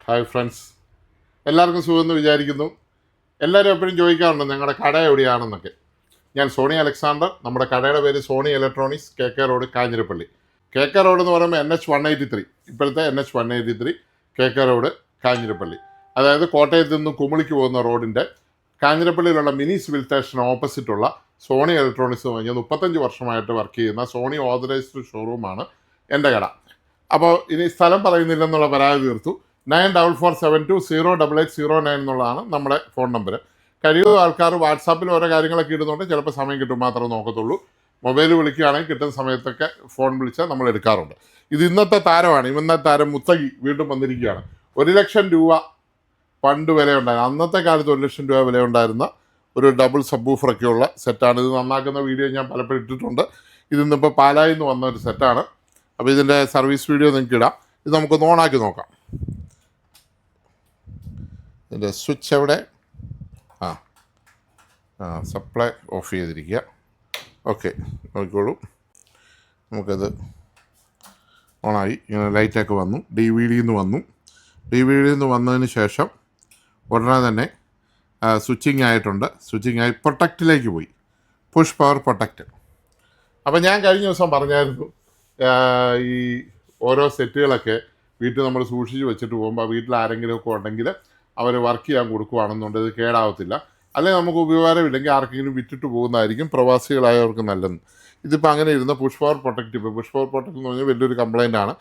Hi friends, എല്ലാവർക്കും സുഖമെന്ന് വിചാരിക്കുന്നു. എല്ലാവരും എപ്പോഴും ചോദിക്കാറുണ്ട് ഞങ്ങളുടെ കട എവിടെയാണെന്നൊക്കെ. ഞാൻ സോണി അലക്സാണ്ടർ. നമ്മുടെ കടയുടെ പേര് Sony electronics, KK road, Kanjirappally. KK road എന്ന് പറയുമ്പോൾ NH-183, ഇപ്പോഴത്തെ NH-183 KK റോഡ്, കാഞ്ഞിരപ്പള്ളി. അതായത് കോട്ടയത്ത് നിന്ന് കുമിളിക്ക് പോകുന്ന റോഡിൻ്റെ കാഞ്ഞിരപ്പള്ളിയിലുള്ള മിനി സിവിൽ സ്റ്റേഷൻ ഓപ്പോസിറ്റുള്ള സോണി ഇലക്ട്രോണിക്സ് എന്ന് പറഞ്ഞാൽ 35 വർഷമായിട്ട് വർക്ക് ചെയ്യുന്ന സോണി ഓതറൈസ്ഡ് ഷോറൂമാണ് എൻ്റെ കട. അപ്പോൾ ഇനി സ്ഥലം പറയുന്നില്ലെന്നുള്ള പരാതി തീർത്തു. 9447208809 എന്നുള്ളതാണ് നമ്മുടെ ഫോൺ നമ്പർ. കഴിയുന്ന ആൾക്കാർ വാട്സാപ്പിൽ ഓരോ കാര്യങ്ങളൊക്കെ ഇടുന്നുണ്ട്. ചിലപ്പോൾ സമയം കിട്ടും മാത്രമേ നോക്കത്തുള്ളൂ. മൊബൈൽ വിളിക്കുകയാണെങ്കിൽ കിട്ടുന്ന സമയത്തൊക്കെ ഫോൺ വിളിച്ചാൽ നമ്മൾ എടുക്കാറുണ്ട്. ഇത് ഇന്നത്തെ താരമാണ്. ഇന്നത്തെ താരം മുത്തകി വീണ്ടും വന്നിരിക്കുകയാണ്. 1 ലക്ഷം രൂപ പണ്ട് വിലയുണ്ടായിരുന്നു. അന്നത്തെ കാലത്ത് 1 ലക്ഷം രൂപ വിലയുണ്ടായിരുന്ന ഒരു ഡബിൾ സബ്ബൂഫറൊക്കെയുള്ള സെറ്റാണ്. ഇത് നന്നാക്കുന്ന വീഡിയോ ഞാൻ പലപ്പോഴും ഇട്ടിട്ടുണ്ട്. ഇതിന്നിപ്പോൾ പാലായിൽ നിന്ന് വന്ന ഒരു സെറ്റാണ്. അപ്പോൾ ഇതിൻ്റെ സർവീസ് വീഡിയോ നിങ്ങൾക്ക് ഇടാം. ഇത് നമുക്കൊന്ന് ഓണാക്കി നോക്കാം. ഇതിൻ്റെ സ്വിച്ച് എവിടെ? സപ്ലൈ ഓഫ് ചെയ്തിരിക്കുക. ഓക്കെ, നോക്കിക്കോളൂ. നമുക്കത് ഓണായി. ഇങ്ങനെ ലൈറ്റൊക്കെ വന്നു. DVD നിന്ന് വന്നതിന് ശേഷം ഉടനെ തന്നെ സ്വിച്ചിങ് ആയിട്ടുണ്ട്. സ്വിച്ചിങ് ആയി പ്രൊട്ടക്റ്റിലേക്ക് പോയി. Push power protect. അപ്പോൾ ഞാൻ കഴിഞ്ഞ ദിവസം പറഞ്ഞായിരുന്നു, ഈ ഓരോ സെറ്റുകളൊക്കെ വീട്ടിൽ നമ്മൾ സൂക്ഷിച്ച് വെച്ചിട്ട് പോകുമ്പോൾ വീട്ടിൽ ആരെങ്കിലുമൊക്കെ ഉണ്ടെങ്കിൽ അവർ വർക്ക് ചെയ്യാൻ കൊടുക്കുകയാണെന്നുണ്ട് ഇത് കേടാവത്തില്ല. അല്ലെങ്കിൽ നമുക്ക് ഉപകാരമില്ലെങ്കിൽ ആർക്കെങ്കിലും വിറ്റിട്ട് പോകുന്നതായിരിക്കും പ്രവാസികളായവർക്ക് നല്ലത്. ഇതിപ്പോൾ അങ്ങനെ ഇരുന്ന പുഷ് പവർ പ്രൊട്ടക്റ്റ്. ഇപ്പോൾ പുഷ് പവർ പ്രൊട്ടക്റ്റ് എന്ന് പറഞ്ഞാൽ വലിയൊരു കംപ്ലയിൻ്റ് ആണ്.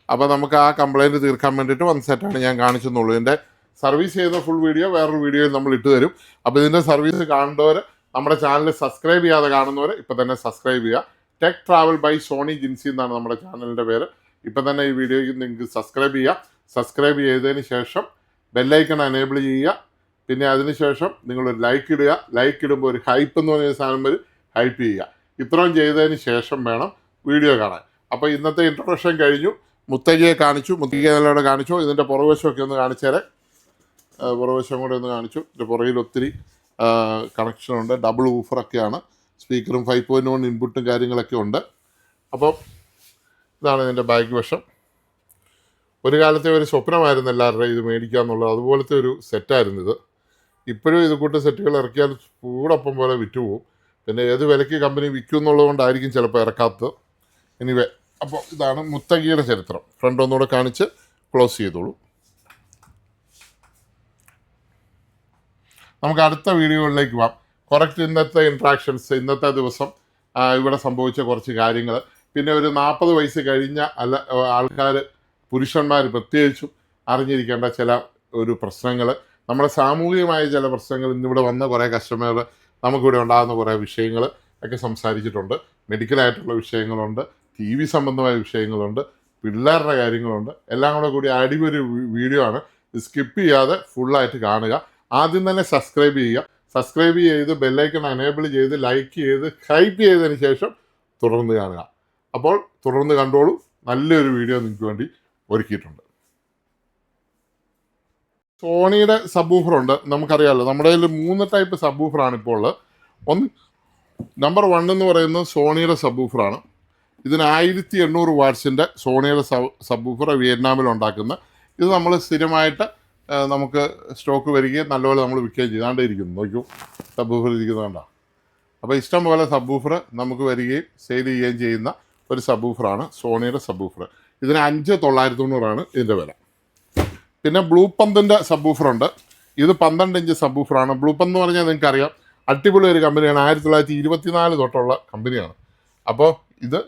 അപ്പോൾ നമുക്ക് ആ കംപ്ലയിൻറ്റ് തീർക്കാൻ വേണ്ടിയിട്ട് വന്ന സെറ്റാണ് ഞാൻ കാണിച്ചെന്നുള്ളൂ. ഇതിൻ്റെ സർവീസ് ചെയ്യുന്ന ഫുൾ വീഡിയോ വേറൊരു വീഡിയോയിൽ നമ്മൾ ഇട്ട് തരും. അപ്പോൾ ഇതിൻ്റെ സർവീസ് കാണേണ്ടവർ, നമ്മുടെ ചാനൽ സബ്സ്ക്രൈബ് ചെയ്യാതെ കാണുന്നവർ ഇപ്പോൾ തന്നെ സബ്സ്ക്രൈബ് ചെയ്യുക. Tech travel by Sony Jincy എന്നാണ് നമ്മുടെ ചാനലിൻ്റെ പേര്. ഇപ്പം തന്നെ ഈ വീഡിയോയ്ക്ക് നിങ്ങൾക്ക് സബ്സ്ക്രൈബ് ചെയ്യുക. സബ്സ്ക്രൈബ് ചെയ്തതിന് ശേഷം ബെല്ലൈക്കൺ എനേബിൾ ചെയ്യുക. പിന്നെ അതിനുശേഷം നിങ്ങളൊരു ലൈക്ക് ഇടുക. ലൈക്ക് ഇടുമ്പോൾ ഒരു ഹൈപ്പ് എന്ന് പറഞ്ഞ സാധനം വരും, ഹൈപ്പ് ചെയ്യുക. ഇത്രയും ചെയ്തതിന് ശേഷം വേണം വീഡിയോ കാണാൻ. അപ്പോൾ ഇന്നത്തെ ഇൻട്രൊഡക്ഷൻ കഴിഞ്ഞു. മുത്തകിയെ കാണിച്ചു, മുത്തകിയെ നല്ലോണം കാണിച്ചു. ഇതിൻ്റെ പുറകുവശമൊക്കെ ഒന്ന് കാണിച്ചേരെ. പുറകുവശം കൂടെ ഒന്ന് കാണിച്ചു. ഇതിൻ്റെ പുറകിൽ ഒത്തിരി കണക്ഷനുണ്ട്. ഡബിൾ ഊഫറൊക്കെയാണ്. സ്പീക്കറും 5.1 ഇൻപുട്ടും കാര്യങ്ങളൊക്കെ ഉണ്ട്. അപ്പോൾ ഇതാണ് ഇതിൻ്റെ ബാക്ക് വശം. ഒരു കാലത്തെ ഒരു സ്വപ്നമായിരുന്നു എല്ലാവരുടെയും ഇത് മേടിക്കുക എന്നുള്ളത്. അതുപോലത്തെ ഒരു സെറ്റായിരുന്നു ഇത്. ഇപ്പോഴും ഇത് കൂട്ട് സെറ്റുകൾ ഇറക്കിയാൽ ചൂടൊപ്പം പോലെ വിറ്റുപോകും. പിന്നെ ഏത് വിലയ്ക്ക് കമ്പനി വിൽക്കും എന്നുള്ളത് കൊണ്ടായിരിക്കും ചിലപ്പോൾ ഇറക്കാത്തത്. എനിവേ, അപ്പോൾ ഇതാണ് മുത്തകിയുടെ ചരിത്രം. ഫ്രണ്ട് ഒന്നുകൂടെ കാണിച്ച് ക്ലോസ് ചെയ്തോളൂ. നമുക്ക് അടുത്ത വീഡിയോകളിലേക്ക് പോകാം. കറക്റ്റ് ഇന്നത്തെ ഇൻട്രാക്ഷൻസ്, ഇന്നത്തെ ദിവസം ഇവിടെ സംഭവിച്ച കുറച്ച് കാര്യങ്ങൾ, പിന്നെ ഒരു 40 വയസ്സ് കഴിഞ്ഞ ആൾക്കാർ, പുരുഷന്മാർ പ്രത്യേകിച്ചും അറിഞ്ഞിരിക്കേണ്ട ചില ഒരു പ്രശ്നങ്ങൾ, നമ്മുടെ സാമൂഹികമായ ചില പ്രശ്നങ്ങൾ, ഇന്നിവിടെ വന്ന കുറേ കസ്റ്റമർ, നമുക്കിവിടെ ഉണ്ടാകുന്ന കുറേ വിഷയങ്ങൾ ഒക്കെ സംസാരിച്ചിട്ടുണ്ട്. മെഡിക്കലായിട്ടുള്ള വിഷയങ്ങളുണ്ട്, TV സംബന്ധമായ വിഷയങ്ങളുണ്ട്, പിള്ളേരുടെ കാര്യങ്ങളുണ്ട്. എല്ലാം കൂടി അടിപൊളി വീഡിയോ ആണ്. ഇത് സ്കിപ്പ് ചെയ്യാതെ ഫുള്ളായിട്ട് കാണുക. ആദ്യം തന്നെ സബ്സ്ക്രൈബ് ചെയ്യുക. സബ്സ്ക്രൈബ് ചെയ്ത് ബെല്ലൈക്കൺ എനേബിൾ ചെയ്ത് ലൈക്ക് ചെയ്ത് ഹൈപ്പ് ചെയ്തതിന് ശേഷം തുടർന്ന് കാണുക. അപ്പോൾ തുടർന്ന് കണ്ടോളൂ. നല്ലൊരു വീഡിയോ നിങ്ങൾക്ക് വേണ്ടി ഒരുക്കിയിട്ടുണ്ട്. സോണിയുടെ സബ്ബൂഫറുണ്ട്. നമുക്കറിയാമല്ലോ, നമ്മുടെ കയ്യിൽ 3 ടൈപ്പ് സബ്ബൂഫറാണ് ഇപ്പോൾ ഉള്ളത്. നമ്പർ 1 എന്ന് പറയുന്നത് സോണിയുടെ സബ്ബൂഫറാണ്. ഇതിന് 1800 വാട്ട്സിൻ്റെ സോണിയുടെ സബ്ബൂഫർ വിയറ്റ്നാമിൽ ഉണ്ടാക്കുന്ന. ഇത് നമ്മൾ സ്ഥിരമായിട്ട് നമുക്ക് സ്റ്റോക്ക് വരികയും നല്ലപോലെ നമ്മൾ വിൽക്കുകയും ചെയ്താണ്ട് ഇരിക്കുന്നു. നോക്കൂ, സബ്ബൂഫർ ഇരിക്കുന്നതുകൊണ്ടാണ്. അപ്പോൾ ഇഷ്ടം പോലെ സബ്ബൂഫർ നമുക്ക് വരികയും സെയിൽ ചെയ്യുകയും ചെയ്യുന്ന ഒരു സബ്ബൂഫറാണ് സോണിയുടെ സബ്ബൂഫർ. ഇതിന് 5990 ഇതിൻ്റെ വില. പിന്നെ ബ്ലൂ പന്തിൻ്റെ സബ്ബൂഫറുണ്ട്. ഇത് 12 ഇഞ്ച് സബ്ബൂഫറാണ്. ബ്ലൂ പന്ത് എന്ന് പറഞ്ഞാൽ നിങ്ങൾക്കറിയാം, അടിപൊളി ഒരു കമ്പനിയാണ്. 1924 തൊട്ടുള്ള കമ്പനിയാണ്. അപ്പോൾ ഇത്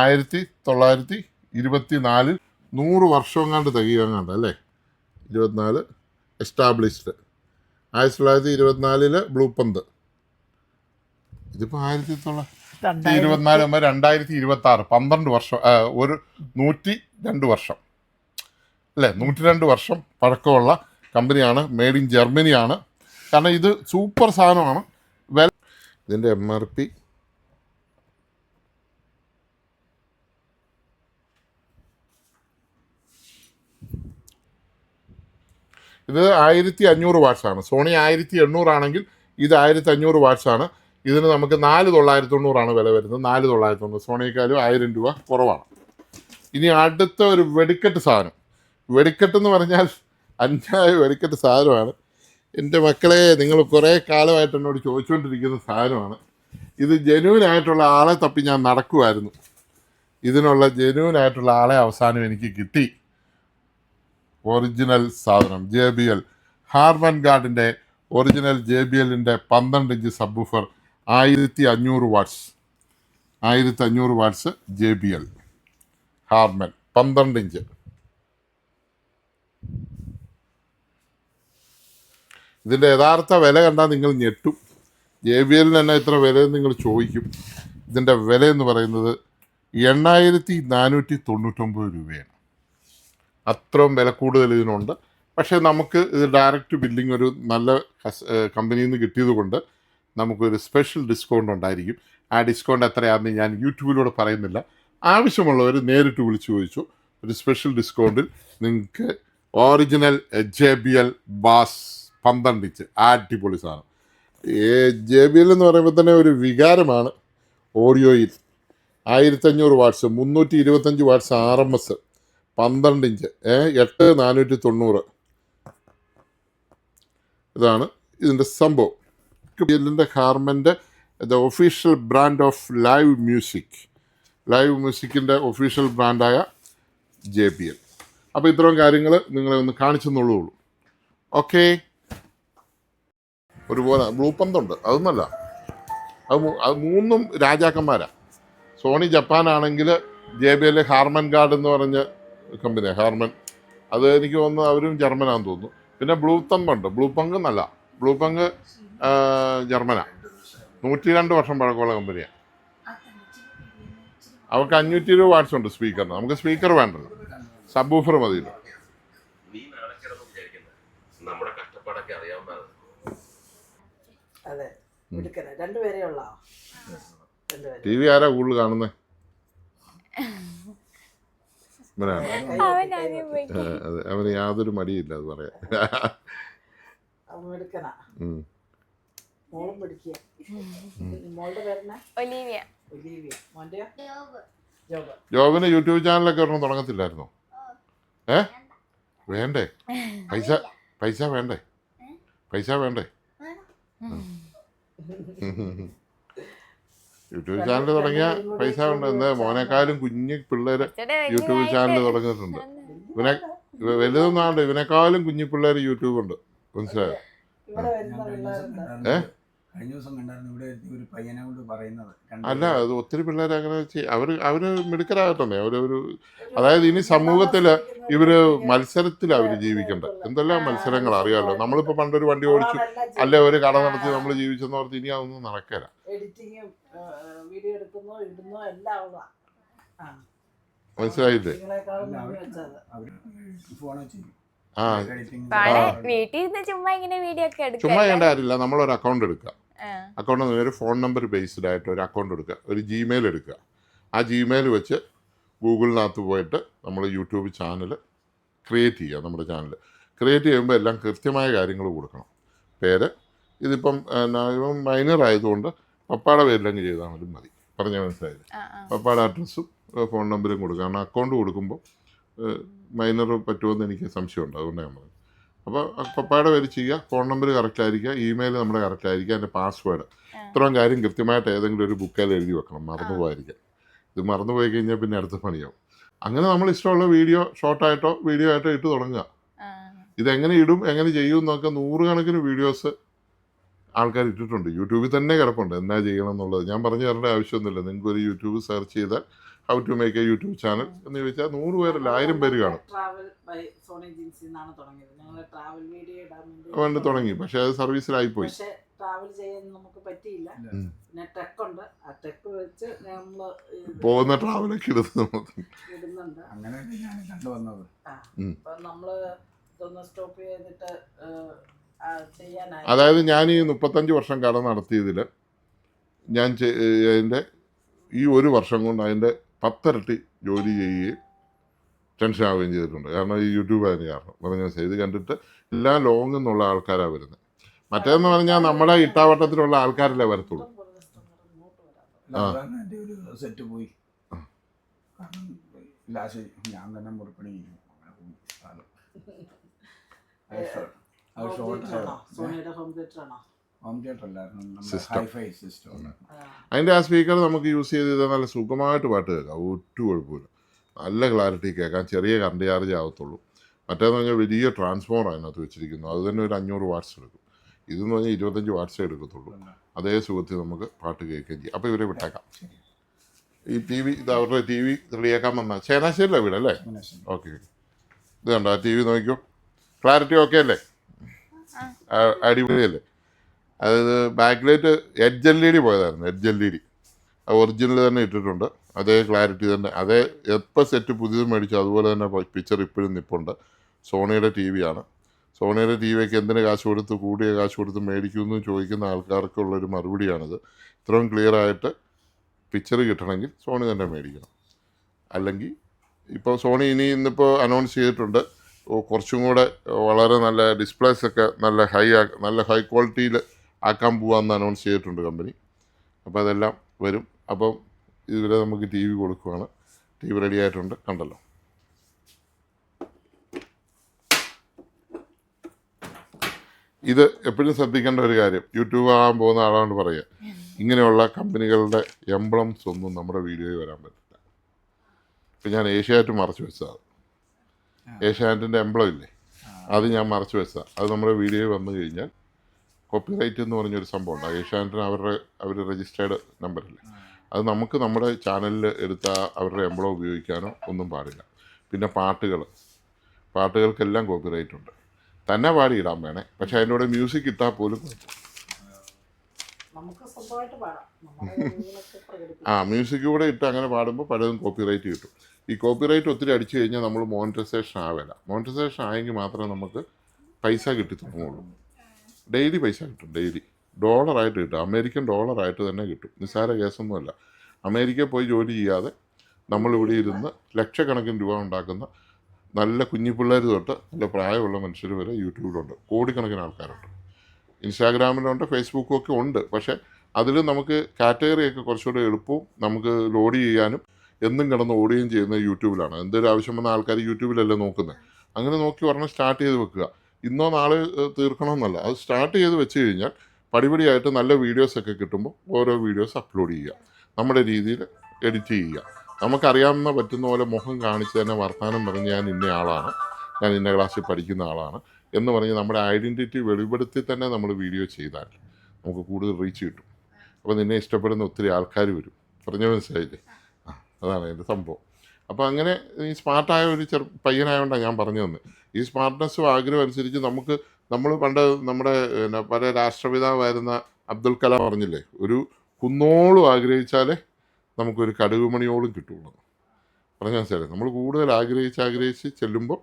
1924 100 വർഷം കണ്ട് തികയാങ്ങാണ്ട് അല്ലേ, 24 എസ്റ്റാബ്ലിഷ്ഡ്. 1924 ബ്ലൂ പന്ത്. ഇതിപ്പോൾ 1924 2026, 12 വർഷം, ഒരു 102 വർഷം അല്ലേ, 102 വർഷം പഴക്കമുള്ള കമ്പനിയാണ്. മെയ്ഡ് ഇൻ ജർമ്മനിയാണ്. കാരണം ഇത് സൂപ്പർ സാധനമാണ്. ഇതിൻ്റെ MRP ഇത് 1500 വാട്ട്സാണ്. സോണി 1800 ആണെങ്കിൽ ഇത് 1500 വാട്ട്സാണ്. ഇതിന് നമുക്ക് 4990 വില വരുന്നത്. 4990. സോണിയേക്കാളും 1000 രൂപ കുറവാണ്. ഇനി അടുത്ത ഒരു വെടിക്കെട്ട് സാധനം. വെടിക്കെട്ടെന്ന് പറഞ്ഞാൽ അന്യായ വെടിക്കെട്ട് സാധനമാണ്. എൻ്റെ മക്കളെ, നിങ്ങൾ കുറേ കാലമായിട്ട് എന്നോട് ചോദിച്ചുകൊണ്ടിരിക്കുന്ന സാധനമാണ്. ഇത് ജെന്യൂനായിട്ടുള്ള ആളെ തപ്പി ഞാൻ നടക്കുമായിരുന്നു. ഇതിനുള്ള ജെന്യൂനായിട്ടുള്ള ആളെ അവസാനം എനിക്ക് കിട്ടി. ഒറിജിനൽ സാധനം JBL ഹാർമൻ ഗാർഡിൻ്റെ ഒറിജിനൽ JBLൻ്റെ 12 inch subwoofer 1500 watts 1500 watts JBL Harman 12 inch. ഇതിൻ്റെ യഥാർത്ഥ വില കണ്ടാൽ നിങ്ങൾ ഞെട്ടും. JBL തന്നെ ഇത്ര വിലയെന്ന് നിങ്ങൾ ചോദിക്കും. ഇതിൻ്റെ വിലയെന്ന് പറയുന്നത് 8499 രൂപയാണ്. അത്രയും വില കൂടുതൽ ഇതിനുണ്ട്. പക്ഷേ നമുക്ക് ഇത് ഡയറക്റ്റ് ബില്ലിംഗ് ഒരു നല്ല കമ്പനിയിൽ നിന്ന് കിട്ടിയത് കൊണ്ട് നമുക്കൊരു സ്പെഷ്യൽ ഡിസ്കൗണ്ട് ഉണ്ടായിരിക്കും. ആ ഡിസ്കൗണ്ട് എത്രയാണെന്ന് ഞാൻ യൂട്യൂബിലൂടെ പറയുന്നില്ല. ആവശ്യമുള്ളവർ നേരിട്ട് വിളിച്ച് ചോദിച്ചു. ഒരു സ്പെഷ്യൽ ഡിസ്കൗണ്ടിൽ നിങ്ങൾക്ക് ഒറിജിനൽ JBL ബാസ് 12 ഇഞ്ച് അടിപൊളി സാധനം. JBL എന്ന് പറയുമ്പോൾ തന്നെ ഒരു വികാരമാണ്. ഓഡിയോയിൽ 1500 വാട്ട്സ് 325 വാട്ട്സ് RMS 12 ഇഞ്ച് 8490. ഇതാണ് ഇതിൻ്റെ സംഭവം. JBLൻ്റെ ഹാർമൻ്റെ ഒഫീഷ്യൽ ബ്രാൻഡ് ഓഫ് ലൈവ് മ്യൂസിക്കിൻ്റെ ഒഫീഷ്യൽ ബ്രാൻഡായ JBL. അപ്പോൾ ഇത്തരം കാര്യങ്ങൾ നിങ്ങളെ ഒന്ന് കാണിച്ചെന്നുള്ളൂ. ഓക്കെ. ഒരുപോലെ ബ്ലൂ പന്തുണ്ട്, അതൊന്നല്ല. അത് മൂന്നും രാജാക്കന്മാരാണ്. സോണി ജപ്പാനാണെങ്കിൽ JBL ഹാർമൻ ഗാർഡ് എന്ന് പറഞ്ഞ കമ്പനിയാണ് ഹാർമൻ. അത് എനിക്ക് തോന്നുന്നു അവരും ജർമ്മനാന്ന് തോന്നുന്നു. പിന്നെ ബ്ലൂ പങ്കുണ്ട്. ബ്ലൂ പങ്ക് എന്നല്ല, ബ്ലൂ പങ്ക് ജർമ്മനാണ്. 102 വർഷം പഴക്കമുള്ള കമ്പനിയാണ്. അവർക്ക് 520 വാട്ട്സ് ഉണ്ട് സ്പീക്കറിന്. നമുക്ക് സ്പീക്കർ വേണ്ടല്ലോ, സബ് വൂഫർ മതിയല്ലോ. TV ആരാ കൂടുതൽ കാണുന്നത്? അതെ, അവന് യാതൊരു മടിയില്ല അത് പറയാൻ. ജോബിന് യൂട്യൂബ് ചാനലൊക്കെ ഒരെണ്ണം തുടങ്ങത്തില്ലായിരുന്നോ? വേണ്ടേ? പൈസ വേണ്ടേ? യൂട്യൂബ് ചാനൽ തുടങ്ങിയ പൈസ ഉണ്ട്. എന്താ മോനേക്കാളും കുഞ്ഞു പിള്ളേര് യൂട്യൂബ് ചാനൽ തുടങ്ങിയിട്ടുണ്ട്. വലുതൊന്നാണ്ട് ഇവനേക്കാളും കുഞ്ഞു പിള്ളേർ യൂട്യൂബ് ഉണ്ട്. മനസ്സിലായോ? അല്ല, അത് ഒത്തിരി പിള്ളേർ അങ്ങനെ അവര് മിടുക്കരാകട്ടെ. അവരൊരു അതായത് ഇനി സമൂഹത്തിൽ ഇവര് മത്സരത്തിൽ അവര് ജീവിക്കണ്ട. എന്തെല്ലാം മത്സരങ്ങൾ അറിയാമല്ലോ. നമ്മളിപ്പോ പണ്ടൊരു വണ്ടി ഓടിച്ചു, അല്ലെ ഒരു കട നടത്തി നമ്മൾ ജീവിച്ചെന്ന് പറഞ്ഞ് ഇനി അതൊന്നും നടക്കില്ല. മനസ്സിലായില്ലേ? ചുമ്മാ ചെയ്യേണ്ട കാര്യമില്ല. നമ്മളൊരു അക്കൗണ്ട് എടുക്കുക. അക്കൗണ്ട് ഒരു ഫോൺ നമ്പർ ബേസ്ഡ് ആയിട്ട് ഒരു അക്കൗണ്ട് എടുക്കുക. ഒരു Gmail എടുക്കുക. ആ Gmail വെച്ച് ഗൂഗിളിനകത്ത് പോയിട്ട് നമ്മൾ യൂട്യൂബ് ചാനൽ ക്രിയേറ്റ് ചെയ്യുക. നമ്മുടെ ചാനൽ ക്രിയേറ്റ് ചെയ്യുമ്പോൾ എല്ലാം കൃത്യമായ കാര്യങ്ങൾ കൊടുക്കണം. പേര് ഇതിപ്പം മൈനർ ആയതുകൊണ്ട് പപ്പായുടെ പേരിലങ്ങ് ചെയ്താൽ മതി. പറഞ്ഞാൽ മനസ്സിലായില്ലേ? പപ്പായുടെ അഡ്രസ്സും ഫോൺ നമ്പരും കൊടുക്കുക. കാരണം അക്കൗണ്ട് കൊടുക്കുമ്പോൾ മൈനർ പറ്റുമെന്ന് എനിക്ക് സംശയമുണ്ട്. അതുകൊണ്ടാണ് ഞാൻ പറഞ്ഞത്. അപ്പോൾ പപ്പായുടെ പേര് ചെയ്യുക, ഫോൺ നമ്പർ കറക്റ്റ് ആയിരിക്കുക, ഇമെയിൽ നമ്മുടെ കറക്റ്റ് ആയിരിക്കുക, അതിൻ്റെ പാസ്വേഡ്, ഇത്രയും കാര്യം കൃത്യമായിട്ട് ഏതെങ്കിലും ഒരു ബുക്കിൽ എഴുതി വെക്കണം, മറന്നു പോയിരിക്കാം. ഇത് മറന്നു പോയി കഴിഞ്ഞാൽ പിന്നെ അടുത്ത പണിയാവും. അങ്ങനെ നമ്മൾ ഇഷ്ടമുള്ള വീഡിയോ ഷോർട്ടായിട്ടോ വീഡിയോ ആയിട്ടോ ഇട്ട് തുടങ്ങുക. ഇതെങ്ങനെ ഇടും എങ്ങനെ ചെയ്യും എന്നൊക്കെ 100 കണക്കിന് വീഡിയോസ് ആൾക്കാർ ഇട്ടിട്ടുണ്ട്. യൂട്യൂബിൽ തന്നെ കിടപ്പുണ്ട് എന്നാ ചെയ്യണം എന്നുള്ളത്. ഞാൻ പറഞ്ഞു തരേണ്ട ആവശ്യമൊന്നുമില്ല. നിങ്ങൾക്ക് ഒരു യൂട്യൂബ് സെർച്ച് ചെയ്താൽ how to make a YouTube channel എന്ന് ചോദിച്ചാൽ 100 പേരല്ല 1000 പേര് കാണും. വേണ്ട തുടങ്ങി, പക്ഷെ അത് സർവീസിലായിപ്പോയി. പോകുന്ന ട്രാവലൊക്കെ ഇടുന്നുണ്ട്. അതായത് ഞാൻ ഈ 35 വർഷം കട നടത്തിയതിൽ ഞാൻ അതിൻ്റെ ഈ ഒരു വർഷം കൊണ്ട് അതിൻ്റെ 10 ഇരട്ടി ജോലി ചെയ്യുകയും ടെൻഷൻ ആവുകയും ചെയ്തിട്ടുണ്ട്. കാരണം ഈ യൂട്യൂബ് അതിന് കാരണം പറഞ്ഞ ഇത് കണ്ടിട്ട് എല്ലാം ലോങ് എന്നുള്ള ആൾക്കാരാണ് വരുന്നത്. മറ്റേതെന്ന് പറഞ്ഞാൽ നമ്മുടെ ഇട്ടാവട്ടത്തിലുള്ള ആൾക്കാരല്ലേ വരത്തുള്ളൂ. ഹോം തിയേറ്റർ അല്ലായിരുന്നു, സിസ്റ്റം. Hi fi system. അതിൻ്റെ ആ സ്പീക്കർ നമുക്ക് യൂസ് ചെയ്ത് നല്ല സുഖമായിട്ട് പാട്ട് കേൾക്കാം, ഒട്ടും കുഴപ്പമില്ല. നല്ല ക്ലാരിറ്റി കേൾക്കാം, ചെറിയ കറണ്ട് ചാർജ് ആവത്തുള്ളൂ. മറ്റേന്ന് പറഞ്ഞാൽ വലിയ ട്രാൻസ്ഫോമർ അതിനകത്ത് വെച്ചിരിക്കുന്നു, അത് തന്നെ ഒരു 500 വാട്ട്സ് എടുക്കും. ഇതെന്ന് പറഞ്ഞാൽ 25 വാട്ട്സേ എടുക്കത്തുള്ളൂ. അതേ സുഖത്തിൽ നമുക്ക് പാട്ട് കേൾക്കുകയും ചെയ്യും. അപ്പോൾ ഇവരെ വിട്ടേക്കാം. ഈ ടി വി, ഇത് അവരുടെ ടി വി റെഡിയാക്കാൻ വന്നാൽ ചേനാശ്ശേരിയിലെ വീടല്ലേ? ഓക്കെ. ഇത് കണ്ടോ ആ ടി വി നോക്കിയോ, ക്ലാരിറ്റി ഓക്കെ അല്ലേ? അടിപൊളിയല്ലേ? അതായത് ബാക്ക് ലൈറ്റ് എഡ്ജ് LED പോയതായിരുന്നു, എഡ്ജ് LED. അത് ഒറിജിനൽ തന്നെ ഇട്ടിട്ടുണ്ട്, അതേ ക്ലാരിറ്റി തന്നെ, അതേ എപ്പോൾ സെറ്റ് പുതിയത് മേടിച്ചു അതുപോലെ തന്നെ പിക്ചർ ഇപ്പോഴും നിൽപ്പുണ്ട്. സോണിയുടെ ടി വിയാണ്. സോണിയുടെ ടി വിക്ക് എന്തിന് കാശ് കൊടുത്ത്, കൂടിയ കാശ് കൊടുത്ത് മേടിക്കുമെന്ന് ചോദിക്കുന്ന ആൾക്കാർക്കുള്ളൊരു മറുപടിയാണിത്. ഇത്രയും ക്ലിയർ ആയിട്ട് പിക്ചർ കിട്ടണമെങ്കിൽ സോണി തന്നെ മേടിക്കണം. അല്ലെങ്കിൽ ഇപ്പോൾ സോണി ഇന്നിപ്പോൾ അനൗൺസ് ചെയ്തിട്ടുണ്ട് കുറച്ചും കൂടെ വളരെ നല്ല ഡിസ്പ്ലേസ് ഒക്കെ നല്ല ഹൈ ക്വാളിറ്റിയിൽ ആക്കാൻ പോകാമെന്ന് അനൗൺസ് ചെയ്തിട്ടുണ്ട് കമ്പനി. അപ്പോൾ അതെല്ലാം വരും. അപ്പം ഇതുവരെ നമുക്ക് ടി വി കൊടുക്കുകയാണ്. ടി വി റെഡി ആയിട്ടുണ്ട്, കണ്ടല്ലോ. ഇത് എപ്പോഴും ശ്രദ്ധിക്കേണ്ട ഒരു കാര്യം, യൂട്യൂബ് ആകാൻ പോകുന്ന ആളാണ് പറയുക, ഇങ്ങനെയുള്ള കമ്പനികളുടെ എംബ്ലംസ് ഒന്നും നമ്മുടെ വീഡിയോയിൽ വരാൻ പറ്റില്ല. ഇപ്പം ഞാൻ ഏഷ്യാനെറ്റ് മറച്ചു വെച്ചതാണ്, ഏഷ്യാനെറ്റിൻ്റെ എംബ്ലം ഇല്ലേ, അത് ഞാൻ മറച്ചു വെച്ചതാണ്. അത് നമ്മുടെ വീഡിയോയിൽ വന്നു കഴിഞ്ഞാൽ കോപ്പിറൈറ്റ് എന്ന് പറഞ്ഞൊരു സംഭവം ഉണ്ട്. ഏഷ്യാനെറ്റിന് അവർ രജിസ്റ്റേർഡ് നമ്പറില്ലേ, അത് നമുക്ക് നമ്മുടെ ചാനലിൽ എടുത്ത അവരുടെ എംബ്ലം ഉപയോഗിക്കാനോ ഒന്നും പാടില്ല. പിന്നെ പാട്ടുകൾക്കെല്ലാം കോപ്പിറൈറ്റ് ഉണ്ട്. തന്നെ പാടിയിടാൻ വേണേ, പക്ഷെ അതിൻ്റെ കൂടെ മ്യൂസിക് ഇട്ടാൽ പോലും മ്യൂസിക് കൂടെ ഇട്ട് അങ്ങനെ പാടുമ്പോൾ പലതും കോപ്പിറൈറ്റ് കിട്ടും. ഈ കോപ്പിറൈറ്റ് ഒത്തിരി അടിച്ചു കഴിഞ്ഞാൽ നമ്മൾ മോണിറ്റൈസേഷൻ ആവില്ല. മോണിറ്റൈസേഷൻ ആയെങ്കിൽ മാത്രമേ നമുക്ക് പൈസ കിട്ടി തുടങ്ങുള്ളൂ. ഡെയിലി പൈസ കിട്ടും, ഡെയിലി ഡോളറായിട്ട് കിട്ടും, അമേരിക്കൻ ഡോളറായിട്ട് തന്നെ കിട്ടും. നിസ്സാര കേസൊന്നുമല്ല. അമേരിക്കയിൽ പോയി ജോലി ചെയ്യാതെ നമ്മളിവിടെ ഇരുന്ന് ലക്ഷക്കണക്കിന് രൂപ ഉണ്ടാക്കുന്ന നല്ല കുഞ്ഞിപ്പിള്ളേർ തൊട്ട് നല്ല പ്രായമുള്ള മനുഷ്യർ വരെ യൂട്യൂബിലുണ്ട്, കോടിക്കണക്കിന് ആൾക്കാരുണ്ട്. ഇൻസ്റ്റാഗ്രാമിലുണ്ട്, ഫേസ്ബുക്കും ഒക്കെ ഉണ്ട്. പക്ഷേ അതിൽ നമുക്ക് കാറ്റഗറിയൊക്കെ കുറച്ചുകൂടെ എളുപ്പവും നമുക്ക് ലോഡ് ചെയ്യാനും എന്നും കിടന്ന് ഓടുകയും ചെയ്യുന്നത് യൂട്യൂബിലാണ്. എന്തൊരു ആവശ്യം വന്ന ആൾക്കാർ യൂട്യൂബിലല്ലേ നോക്കുന്നത്. അങ്ങനെ നോക്കി പറഞ്ഞാൽ സ്റ്റാർട്ട് ചെയ്ത് വെക്കുക. ഇന്നോ നാളെ തീർക്കണമെന്നല്ല, അത് സ്റ്റാർട്ട് ചെയ്ത് വെച്ച് കഴിഞ്ഞാൽ പടിപടിയായിട്ട് നല്ല വീഡിയോസൊക്കെ കിട്ടുമ്പോൾ ഓരോ വീഡിയോസ് അപ്ലോഡ് ചെയ്യുക, നമ്മുടെ രീതിയിൽ എഡിറ്റ് ചെയ്യുക. നമുക്കറിയാവുന്ന പറ്റുന്ന പോലെ മുഖം കാണിച്ച് തന്നെ വർത്തമാനം പറഞ്ഞ് ഞാൻ ഇന്ന ആളാണ്, ഞാൻ ഇന്ന ക്ലാസ്സിൽ പഠിക്കുന്ന ആളാണ് എന്ന് പറഞ്ഞ് നമ്മുടെ ഐഡൻറ്റിറ്റി വെളിപ്പെടുത്തി തന്നെ നമ്മൾ വീഡിയോ ചെയ്താൽ നമുക്ക് കൂടുതൽ റീച്ച് കിട്ടും. അപ്പോൾ നിന്നെ ഇഷ്ടപ്പെടുന്ന ഒത്തിരി ആൾക്കാർ വരും. പറഞ്ഞ മനസ്സിലായില്ലേ? അതാണ് എൻ്റെ സംഭവം. അപ്പോൾ അങ്ങനെ ഈ സ്മാർട്ടായ ഒരു പയ്യനായതുകൊണ്ടാണ് ഞാൻ പറഞ്ഞു തന്നെ. ഈ സ്മാർട്ട്നെസ്സും ആഗ്രഹം അനുസരിച്ച് നമ്മൾ പണ്ട് നമ്മുടെ പല രാഷ്ട്രപിതാവായിരുന്ന അബ്ദുൽ കലാം പറഞ്ഞില്ലേ, ഒരു കുന്നോളം ആഗ്രഹിച്ചാലേ നമുക്കൊരു കടുകുമണിയോളം കിട്ടുള്ളൂ. പറഞ്ഞ മനസ്സിലായി? നമ്മൾ കൂടുതൽ ആഗ്രഹിച്ച് ചെല്ലുമ്പോൾ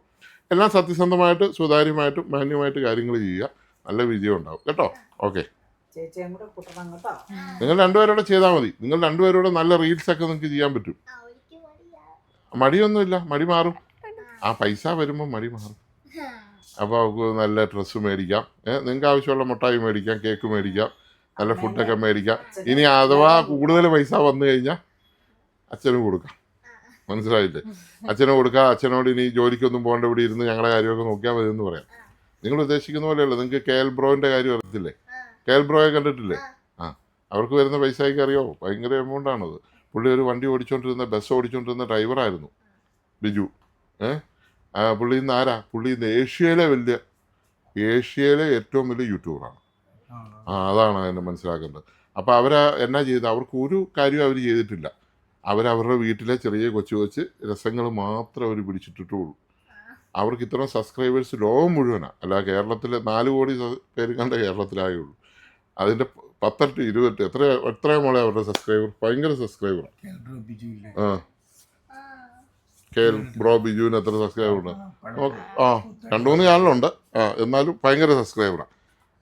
എല്ലാം സത്യസന്ധമായിട്ട് സുതാര്യമായിട്ടും മാന്യമായിട്ട് കാര്യങ്ങൾ ചെയ്യുക, നല്ല വിജയം ഉണ്ടാവും കേട്ടോ. ഓക്കെ, നിങ്ങൾ രണ്ടുപേരോടെ ചെയ്താൽ മതി. നിങ്ങൾ രണ്ടുപേരോടെ നല്ല റീൽസൊക്കെ നിങ്ങൾക്ക് ചെയ്യാൻ പറ്റും. മടിയൊന്നുമില്ല, മടി മാറും. ആ പൈസ വരുമ്പോൾ മടി മാറും. അപ്പോൾ അവർക്ക് നല്ല ഡ്രസ്സ് മേടിക്കാം, നിങ്ങൾക്ക് ആവശ്യമുള്ള മുട്ടായി മേടിക്കാം, കേക്ക് മേടിക്കാം, നല്ല ഫുഡൊക്കെ മേടിക്കാം. ഇനി അഥവാ കൂടുതൽ പൈസ വന്നു കഴിഞ്ഞാൽ അച്ഛന് കൊടുക്കാം. മനസ്സിലായില്ലേ? അച്ഛന് കൊടുക്കാം. അച്ഛനോട് ഇനി ജോലിക്കൊന്നും പോകേണ്ട, ഇവിടെ ഇരുന്ന് ഞങ്ങളുടെ കാര്യമൊക്കെ നോക്കിയാൽ മതി എന്ന് പറയാം. നിങ്ങൾ ഉദ്ദേശിക്കുന്ന പോലെയല്ല. നിങ്ങൾക്ക് KL ബ്രോൻ്റെ കാര്യം അറിയത്തില്ലേ? KL ബ്രോയെ കണ്ടിട്ടില്ലേ? അവർക്ക് വരുന്ന പൈസയ്ക്ക് അറിയാമോ? ഭയങ്കര എമൗണ്ടാണത്. പുള്ളി ഒരു വണ്ടി ഓടിച്ചുകൊണ്ടിരുന്ന, ബസ് ഓടിച്ചുകൊണ്ടിരുന്ന ഡ്രൈവറായിരുന്നു ബിജു. പുള്ളി ഇന്ന് ആരാ? പുള്ളി ഇന്ന് ഏഷ്യയിലെ ഏറ്റവും വലിയ യൂട്യൂബറാണ്. അതാണ് എന്നെ മനസ്സിലാക്കേണ്ടത്. അപ്പോൾ എന്നാ ചെയ്ത്, അവർക്ക് ഒരു കാര്യവും അവർ ചെയ്തിട്ടില്ല. അവരവരുടെ വീട്ടിലെ ചെറിയ കൊച്ചു രസങ്ങൾ മാത്രം അവർ പിടിച്ചിട്ടിട്ടുള്ളൂ. അവർക്ക് ഇത്രയും സബ്സ്ക്രൈബേഴ്സ് ലോകം മുഴുവനാണ്. അല്ല, കേരളത്തിൽ 4 കോടി പേര് കണ്ട കേരളത്തിലായുള്ളൂ. അതിൻ്റെ 10 20 എത്രയോ മോളെ അവരുടെ സബ്സ്ക്രൈബർ. ഭയങ്കര സബ്സ്ക്രൈബറാണ്. KL ബ്രോ ബിജുവിന് എത്ര സബ്സ്ക്രൈബറുണ്ട്? 2-3 ചാനലുണ്ട്. എന്നാലും ഭയങ്കര സബ്സ്ക്രൈബറാണ്.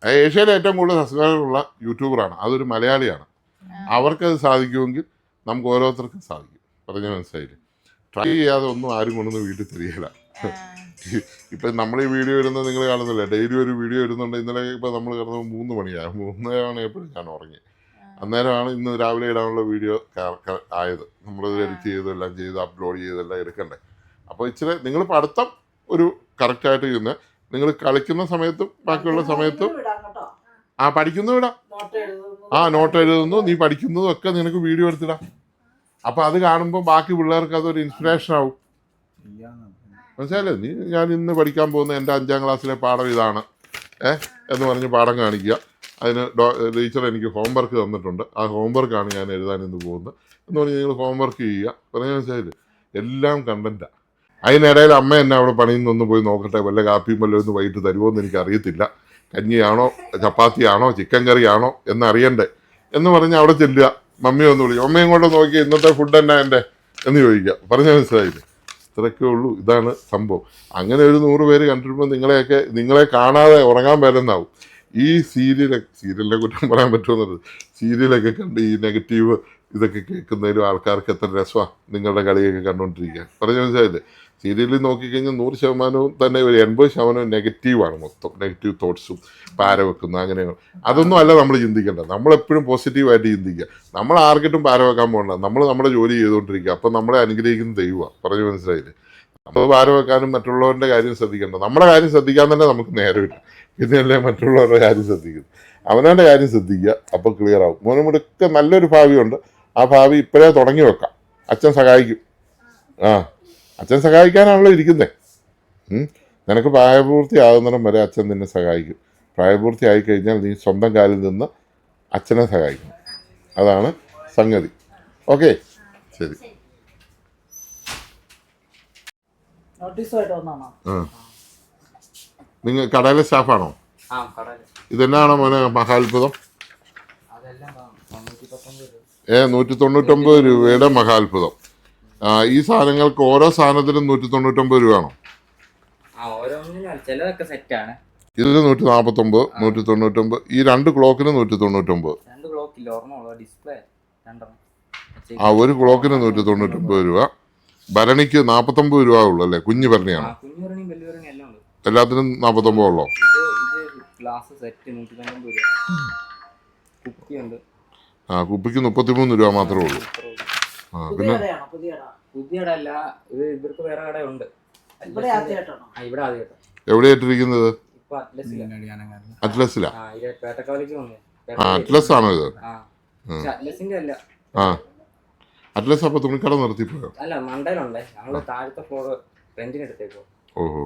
ഏഷ്യയിലെ ഏറ്റവും കൂടുതൽ സബ്സ്ക്രൈബറുള്ള യൂട്യൂബറാണ്. അതൊരു മലയാളിയാണ്. അവർക്കത് സാധിക്കുമെങ്കിൽ നമുക്ക് ഓരോരുത്തർക്കും സാധിക്കും. പറഞ്ഞ മനസ്സിലായില്ലേ? ട്രൈ ചെയ്യാതെ ഒന്നും ആരും കൊണ്ടൊന്നും വീട്ടിൽ തിരിയില്ല. ഇപ്പം നമ്മൾ ഈ വീഡിയോ ഇടുന്നത് നിങ്ങൾ കാണുന്നില്ല. ഡെയിലി ഒരു വീഡിയോ ഇടുന്നുണ്ട്. ഇന്നലെ ഇപ്പം നമ്മൾ കിടന്നത് 3 മണിയാണ്. 3 എപ്പോഴും ഞാൻ ഉറങ്ങി. അന്നേരമാണ് ഇന്ന് രാവിലെ ഇടാനുള്ള വീഡിയോ ആയത്. നമ്മളത് എഡിറ്റ് ചെയ്തെല്ലാം ചെയ്ത് അപ്ലോഡ് ചെയ്തെല്ലാം എടുക്കണ്ടേ. അപ്പോൾ ഇച്ചിരി നിങ്ങൾ പഠിത്തം ഒരു കറക്റ്റായിട്ട് ചെയ്യുന്നത്. നിങ്ങൾ കളിക്കുന്ന സമയത്തും ബാക്കിയുള്ള സമയത്തും പഠിക്കുന്നു വിടാം. നോട്ട് എഴുതുന്നു, നീ പഠിക്കുന്നതും ഒക്കെ നിനക്ക് വീഡിയോ എടുത്തിടാം. അപ്പം അത് കാണുമ്പോൾ ബാക്കി പിള്ളേർക്ക് അതൊരു ഇൻസ്പിറേഷൻ ആവും. മനസ്സിലായില്ലേ? ഞാൻ ഇന്ന് പഠിക്കാൻ പോകുന്ന എൻ്റെ 5ാം ക്ലാസ്സിലെ പാഠം ഇതാണ് എന്ന് പറഞ്ഞ് പാഠം കാണിക്കുക. അതിന് ടീച്ചർ എനിക്ക് ഹോംവർക്ക് തന്നിട്ടുണ്ട്, ആ ഹോംവർക്കാണ് ഞാൻ എഴുതാൻ ഇന്ന് പോകുന്നത് എന്ന് പറഞ്ഞ് നിങ്ങൾ ഹോംവർക്ക് ചെയ്യുക. പറഞ്ഞാൽ മനസ്സിലായില്ലേ? എല്ലാം കണ്ടൻറ്റാണ്. അതിനിടയിൽ അമ്മ എന്നെ അവിടെ പണിയിൽ നിന്ന് പോയി നോക്കട്ടെ, വല്ല കാപ്പിയും വല്ലതും ഒന്ന് വൈകിട്ട് തരുമോ എന്ന് എനിക്കറിയത്തില്ല, കഞ്ഞിയാണോ ചപ്പാത്തിയാണോ ചിക്കൻ കറിയാണോ എന്നറിയണ്ടേ എന്ന് പറഞ്ഞ് അവിടെ ചെല്ലുക. മമ്മി ഒന്ന് വിളിക്കും, അമ്മയും കൊണ്ട് നോക്കി ഇന്നത്തെ ഫുഡ് എന്നാ എൻ്റെ എന്ന് ചോദിക്കുക. പറഞ്ഞാൽ മനസ്സിലായില്ലേ? ഇത്രയൊക്കെ ഉള്ളൂ, ഇതാണ് സംഭവം. അങ്ങനെ ഒരു 100 പേര് കണ്ടിരുമ്പോൾ നിങ്ങളെ കാണാതെ ഉറങ്ങാൻ പറ്റുന്നാവും. ഈ സീരിയലിനെ കുറ്റം പറയാൻ പറ്റുമെന്നത്, സീരിയലൊക്കെ കണ്ട് ഈ നെഗറ്റീവ് ഇതൊക്കെ കേൾക്കുന്നതിലും ആൾക്കാർക്ക് എത്ര രസമാണ് നിങ്ങളുടെ കളിയൊക്കെ കണ്ടുകൊണ്ടിരിക്കുക. പറഞ്ഞാൽ മനസ്സിലായില്ലേ? സീരിയലിൽ നോക്കിക്കഴിഞ്ഞാൽ 100% തന്നെ ഒരു 80% നെഗറ്റീവാണ്. മൊത്തം നെഗറ്റീവ് തോട്ട്സും പാര വെക്കുന്ന അങ്ങനെ. അതൊന്നും അല്ല നമ്മൾ ചിന്തിക്കേണ്ടത്. നമ്മളെപ്പോഴും പോസിറ്റീവായിട്ട് ചിന്തിക്കുക. നമ്മൾ ആർക്കിട്ടും പാര വെക്കാൻ പോകണ്ട, നമ്മൾ നമ്മുടെ ജോലി ചെയ്തുകൊണ്ടിരിക്കുക. അപ്പം നമ്മളെ അനുഗ്രഹിക്കുന്ന ദൈവമാണ്. പറഞ്ഞു മനസ്സിലായില്ലേ? നമ്മൾ പാര വെക്കാനും മറ്റുള്ളവരുടെ കാര്യം ശ്രദ്ധിക്കേണ്ട. നമ്മുടെ കാര്യം ശ്രദ്ധിക്കാൻ തന്നെ നമുക്ക് നേരമില്ല, പിന്നെയല്ലേ മറ്റുള്ളവരുടെ കാര്യം ശ്രദ്ധിക്കുന്നത്. അവനവൻ്റെ കാര്യം ശ്രദ്ധിക്കുക, അപ്പോൾ ക്ലിയർ ആവും. മോനുമിടൊക്കെ നല്ലൊരു ഭാവിയുണ്ട്. ആ ഭാവി ഇപ്പോഴേ തുടങ്ങി വെക്കാം. അച്ഛൻ സഹായിക്കും. അച്ഛൻ സഹായിക്കാനാണല്ലോ ഇരിക്കുന്നത്. നിനക്ക് പ്രായപൂർത്തിയാകുന്നിടം വരെ അച്ഛൻ നിന്നെ സഹായിക്കും. പ്രായപൂർത്തിയായി കഴിഞ്ഞാൽ നീ സ്വന്തം കാലിൽ നിന്ന് അച്ഛനെ സഹായിക്കണം. അതാണ് സംഗതി. ഓക്കെ, ശരി. നിങ്ങൾ കടയിലെ സ്റ്റാഫാണോ? ഇതെന്നാണോ മോനെ മഹാത്ഭുതം? 199 രൂപയുടെ മഹാത്ഭുതം. ഈ സാധനങ്ങൾക്ക് ഓരോ സാധനത്തിനും 199 രൂപയാണോ? ഇതിന് 149, 199. ഈ 2 ക്ലോക്കിന് 199. ഒരു ക്ലോക്കിന് 199 രൂപ. ഭരണിക്ക് 49 രൂപ ഉള്ളു അല്ലേ? കുഞ്ഞു ഭരണിയാണോ? എല്ലാത്തിനും 49 ഉള്ളോ? കുപ്പിക്ക് 33 രൂപ മാത്രമേ ഉള്ളൂ. പിന്നെ എവിടെയായിട്ടിരിക്കുന്നത്? അറ്റ്ലസിലാ? അറ്റ്ലസ് ആണോ ഇത്? അറ്റ്ലസ് അപ്പൊ തുണിക്കട നിർത്തിപ്പോയോ? ഓഹോ,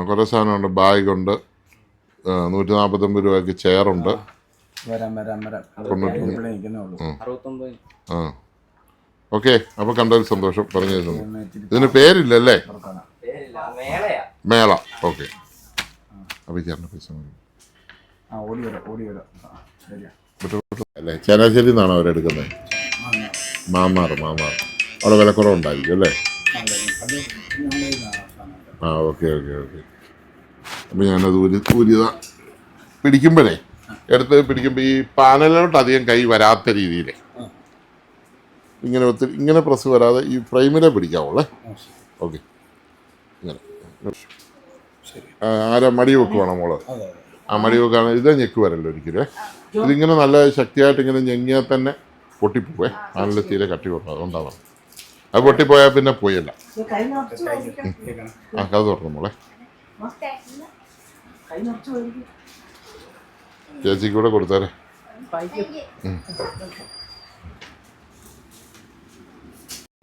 കുറെ സാധനമുണ്ട്. ബാഗുണ്ട്, 149 രൂപയ്ക്ക് ചെയറുണ്ട്. ഓക്കെ, അപ്പൊ കണ്ടതിൽ സന്തോഷം. പറഞ്ഞു ഇതിന് പേരില്ലല്ലേ? മേള. ഓക്കെ, അപ്പൊ ചേട്ടൻ്റെ പൈസ അല്ലേ? ചങ്ങനാശ്ശേരി നിന്നാണോ അവരെടുക്കുന്നത്? മാമാർ അവിടെ വിലക്കുറവുണ്ടായിരിക്കും അല്ലേ? ഓക്കെ. അപ്പം ഞാനത് ഊരിയതാ. പിടിക്കുമ്പോഴേ എടുത്ത് പിടിക്കുമ്പോൾ ഈ പാനലിലോട്ട് അധികം കൈ വരാത്ത രീതിയിൽ ഇങ്ങനെ പ്രസ് വരാതെ ഈ ഫ്രെയിമിലെ പിടിക്കാവുള്ളേ. ഓക്കെ, ഇങ്ങനെ ആരാ മടി വെക്കുവാണോ മോള്? മടി വെക്കാണ്. ഇതേ ഞെക്ക് വരല്ലോ ഒരിക്കലും. ഇതിങ്ങനെ നല്ല ശക്തിയായിട്ട് ഇങ്ങനെ ഞെങ്ങിയാൽ തന്നെ പൊട്ടിപ്പോവേ. പാനലിൽ തീരെ കട്ടി കൊടുക്കും, അതുകൊണ്ടാണ്. അത് പൊട്ടിപ്പോയാൽ പിന്നെ പോയല്ല. കഥ തുറന്നു മോളെ. ചേച്ചിക്ക് കൂടെ കൊടുത്തേരെ.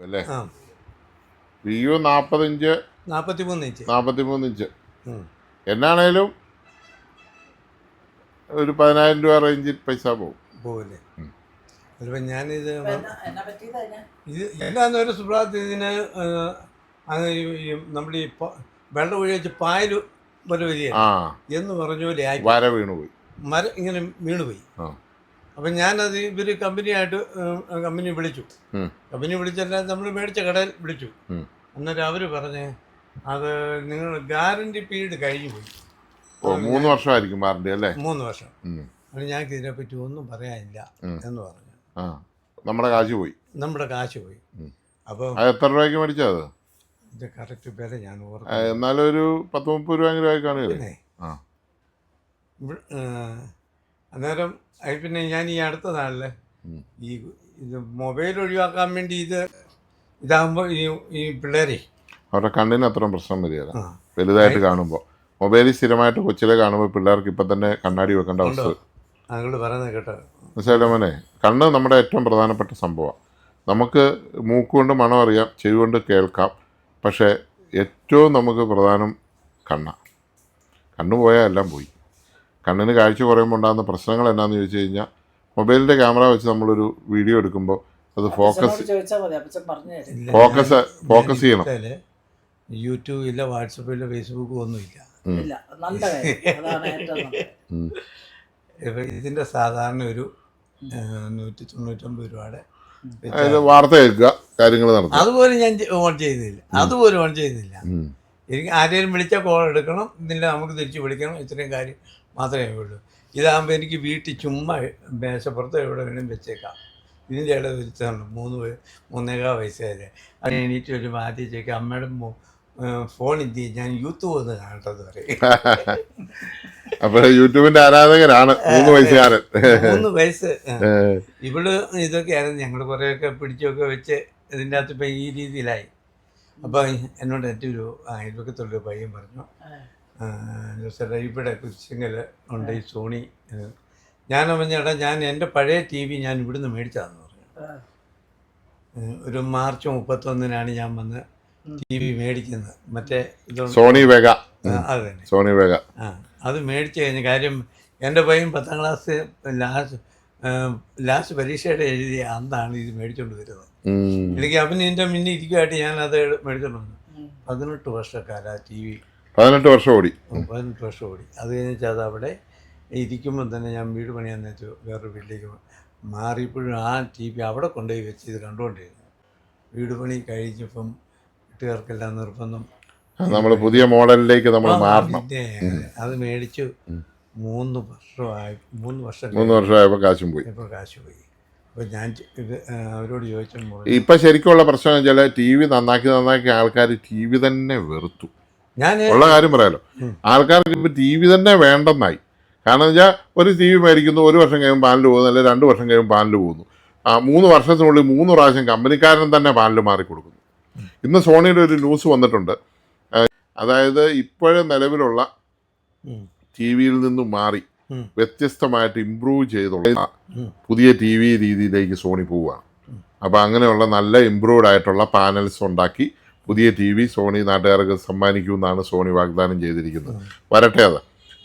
അല്ലേ? വിവോ 40 ഇഞ്ച് 43 ഇഞ്ച് എന്നാണേലും ഒരു 10,000 രൂപ റേഞ്ചിൽ പൈസ പോവില്ലേ? അതിപ്പോൾ ഞാനിത് എല്ലാന്ന് ഒരു സുബ്രാത്ത് ഇതിന് നമ്മൾ ഈ വെള്ളം ഒഴിച്ച് പായൽ പോലെ വരിക എന്ന് പറഞ്ഞ പോലെ വര വീണുപോയി, മരം ഇങ്ങനെ വീണുപോയി. അപ്പം ഞാനത് ഇവർ കമ്പനി വിളിച്ചു. കമ്പനി വിളിച്ചല്ല, നമ്മൾ മേടിച്ച കടയിൽ വിളിച്ചു. അന്നേരം അവർ പറഞ്ഞ് അത് നിങ്ങൾ ഗ്യാരണ്ടി പീരീഡ് കഴിഞ്ഞു പോയി. 3 വർഷമായിരിക്കും വാറണ്ടി അല്ലേ? 3 വർഷം. അത് ഞങ്ങൾക്ക് ഇതിനെപ്പറ്റി ഒന്നും പറയാനില്ല എന്ന് പറഞ്ഞു. നമ്മുടെ കാശ് പോയി. അപ്പോൾ എത്ര രൂപയ്ക്ക് മേടിച്ചത്? ഇത് കറക്റ്റ് വില ഞാൻ എന്നാലും ഒരു 10-30 രൂപ കാണുകയല്ലേ? അന്നേരം പിന്നെ ഞാൻ ഈ അടുത്ത നാളിൽ ഇത് മൊബൈൽ ഒഴിവാക്കാൻ വേണ്ടി ഇതാകുമ്പോൾ ഈ പിള്ളേരെ അവരുടെ കണ്ണിന് അത്രയും പ്രശ്നം വരികയില്ല ആ വലുതായിട്ട് കാണുമ്പോൾ. മൊബൈലിൽ സ്ഥിരമായിട്ട് കൊച്ചിലെ കാണുമ്പോൾ പിള്ളേർക്ക് ഇപ്പം തന്നെ കണ്ണാടി വെക്കേണ്ട അവസ്ഥ. അങ്ങോട്ട് പറയുന്നത് കേട്ടോ. മനസ്സിലായില്ലേ മോനെ? കണ്ണ് നമ്മുടെ ഏറ്റവും പ്രധാനപ്പെട്ട സംഭവമാണ്. നമുക്ക് മൂക്കുകൊണ്ട് മണം അറിയാം, ചെവി കൊണ്ട് കേൾക്കാം, പക്ഷേ ഏറ്റവും നമുക്ക് പ്രധാനം കണ്ണാണ്. കണ്ണ് പോയാൽ എല്ലാം പോയി. കണ്ണിന് കാഴ്ച കുറയുമ്പോൾ ഉണ്ടാകുന്ന പ്രശ്നങ്ങൾ എന്നാന്ന് ചോദിച്ചു കഴിഞ്ഞാൽ, മൊബൈലിൻ്റെ ക്യാമറ വെച്ച് നമ്മളൊരു വീഡിയോ എടുക്കുമ്പോൾ അത് ഫോക്കസ് ചെയ്യണം. യൂട്യൂബില്ല, വാട്സപ്പില്ല, ഫേസ്ബുക്കും ഒന്നുമില്ല. ഇതിൻ്റെ സാധാരണ ഒരു 199 രൂപയുടെ വാർത്ത കേൾക്കുക, കാര്യങ്ങൾ നടത്തുക. അതുപോലും ഞാൻ ഓൺ ചെയ്യുന്നില്ല. എനിക്ക് ആരെങ്കിലും വിളിച്ചാൽ കോൾ എടുക്കണം, ഇതിൻ്റെ നമുക്ക് തിരിച്ച് വിളിക്കണം, ഇത്രയും കാര്യം മാത്രമേ ഉള്ളൂ. ഇതാകുമ്പോൾ എനിക്ക് വീട്ടിൽ ചുമ്മാ മേശപ്പുറത്ത് എവിടെ വേണമെങ്കിലും വെച്ചേക്കാം. ഇതിൻ്റെ ഇടയിൽ വെച്ചാണ് 3.25 വയസ്സായത്. അത് എണീറ്റ് വരുമ്പോൾ ആദ്യം ചോദിക്കാം, അമ്മയുടെ ഫോൺ എന്ത് ചെയ്യും, ഞാൻ യൂത്ത് പോകുന്ന കാണട്ടെന്ന് പറയും. അപ്പോൾ യൂട്യൂബിൻ്റെ ആരാധകനാണ് 3 വയസ്സുകാരൻ. 3 വയസ്സ്. ഇവള് ഇതൊക്കെയായിരുന്നു. ഞങ്ങൾ കുറേയൊക്കെ പിടിച്ചൊക്കെ വെച്ച് ഇതിൻ്റെ അകത്ത് ഇപ്പം ഈ രീതിയിലായി. അപ്പോൾ എന്നോട് എൻ്റെ ഒരു അയൽവക്കത്തുള്ളൊരു പയ്യൻ പറഞ്ഞു, ചേട്ടാ ഇവിടെ കുരിശിങ്കൽ ഉണ്ട് ഈ സോണി. ഞാൻ പറഞ്ഞേട്ടാ, ഞാൻ എൻ്റെ പഴയ TV ഞാൻ ഇവിടുന്ന് മേടിച്ചതാണെന്ന് പറഞ്ഞു. ഒരു മാർച്ച് 31-നാണ് ഞാൻ വന്ന് TV മേടിക്കുന്നത്. മറ്റേ സോണി വേഗ. അത് തന്നെ, സോണി വേഗ. അത് മേടിച്ച് കഴിഞ്ഞ കാര്യം എൻ്റെ പയ്യൻ 10ാം ക്ലാസ് ലാസ്റ്റ് പരീക്ഷയുടെ എഴുതിയ അന്നാണ് ഇത് മേടിച്ചുകൊണ്ട് വരുന്നത്. എനിക്ക് അവന് ഇതിൻ്റെ മുന്നേ ഇരിക്കുമായിട്ട് ഞാൻ അത് മേടിച്ചോണ്ട് വന്നു. 18 വർഷക്കാല TV. 18 വർഷം ഓടി. 18 വർഷം ഓടി. അത് കഴിഞ്ഞാൽ അത് അവിടെ ഇരിക്കുമ്പോൾ തന്നെ ഞാൻ വീട് പണിയാൻ നേരത്തെ വേറൊരു വീട്ടിലേക്ക് മാറിയപ്പോഴും ആ TV അവിടെ കൊണ്ടുപോയി വെച്ച് ഇത് കണ്ടുകൊണ്ടിരുന്നു. വീട് പണി കഴിഞ്ഞപ്പം വീട്ടുകാർക്കെല്ലാം നിർബന്ധം നമ്മൾ പുതിയ മോഡലിലേക്ക് നമ്മൾ മാറണം. അത് മേടിച്ചു 3 വർഷമായി. 3 വർഷമായപ്പോൾ കാശും പോയി. അപ്പോൾ ഞാൻ അവരോട് ചോദിച്ചു, ഇപ്പം ശരിക്കുള്ള പ്രശ്നം എന്ന് വെച്ചാൽ TV നന്നാക്കി ആൾക്കാർ TV തന്നെ വെറുത്തു. ഞാൻ ഉള്ള കാര്യം പറയാലോ, ആൾക്കാർക്ക് ഇപ്പം TV തന്നെ വേണ്ടെന്നായി. കാരണം വെച്ചാൽ ഒരു TV മേടിക്കുന്നു, 1 വർഷം കഴിയുമ്പോൾ പാനൽ പോകുന്നു, അല്ലെങ്കിൽ 2 വർഷം കഴിയുമ്പോൾ പാനൽ പോകുന്നു. 3 വർഷത്തിനുള്ളിൽ 3 പ്രാവശ്യം കമ്പനിക്കാരൻ തന്നെ പാനൽ മാറിക്കൊടുക്കുന്നു. ഇന്ന് സോണിയുടെ ഒരു ന്യൂസ് വന്നിട്ടുണ്ട്. അതായത് ഇപ്പോഴും നിലവിലുള്ള TV-യിൽ നിന്നും മാറി വ്യത്യസ്തമായിട്ട് ഇമ്പ്രൂവ് ചെയ്തുള്ള പുതിയ TV രീതിയിലേക്ക് സോണി പോവുകയാണ്. അപ്പോൾ അങ്ങനെയുള്ള നല്ല ഇമ്പ്രൂവ്ഡ് ആയിട്ടുള്ള പാനൽസ് ഉണ്ടാക്കി പുതിയ TV സോണി നാട്ടുകാർക്ക് സമ്മാനിക്കുമെന്നാണ് സോണി വാഗ്ദാനം ചെയ്തിരിക്കുന്നത്. വരട്ടെ, അത്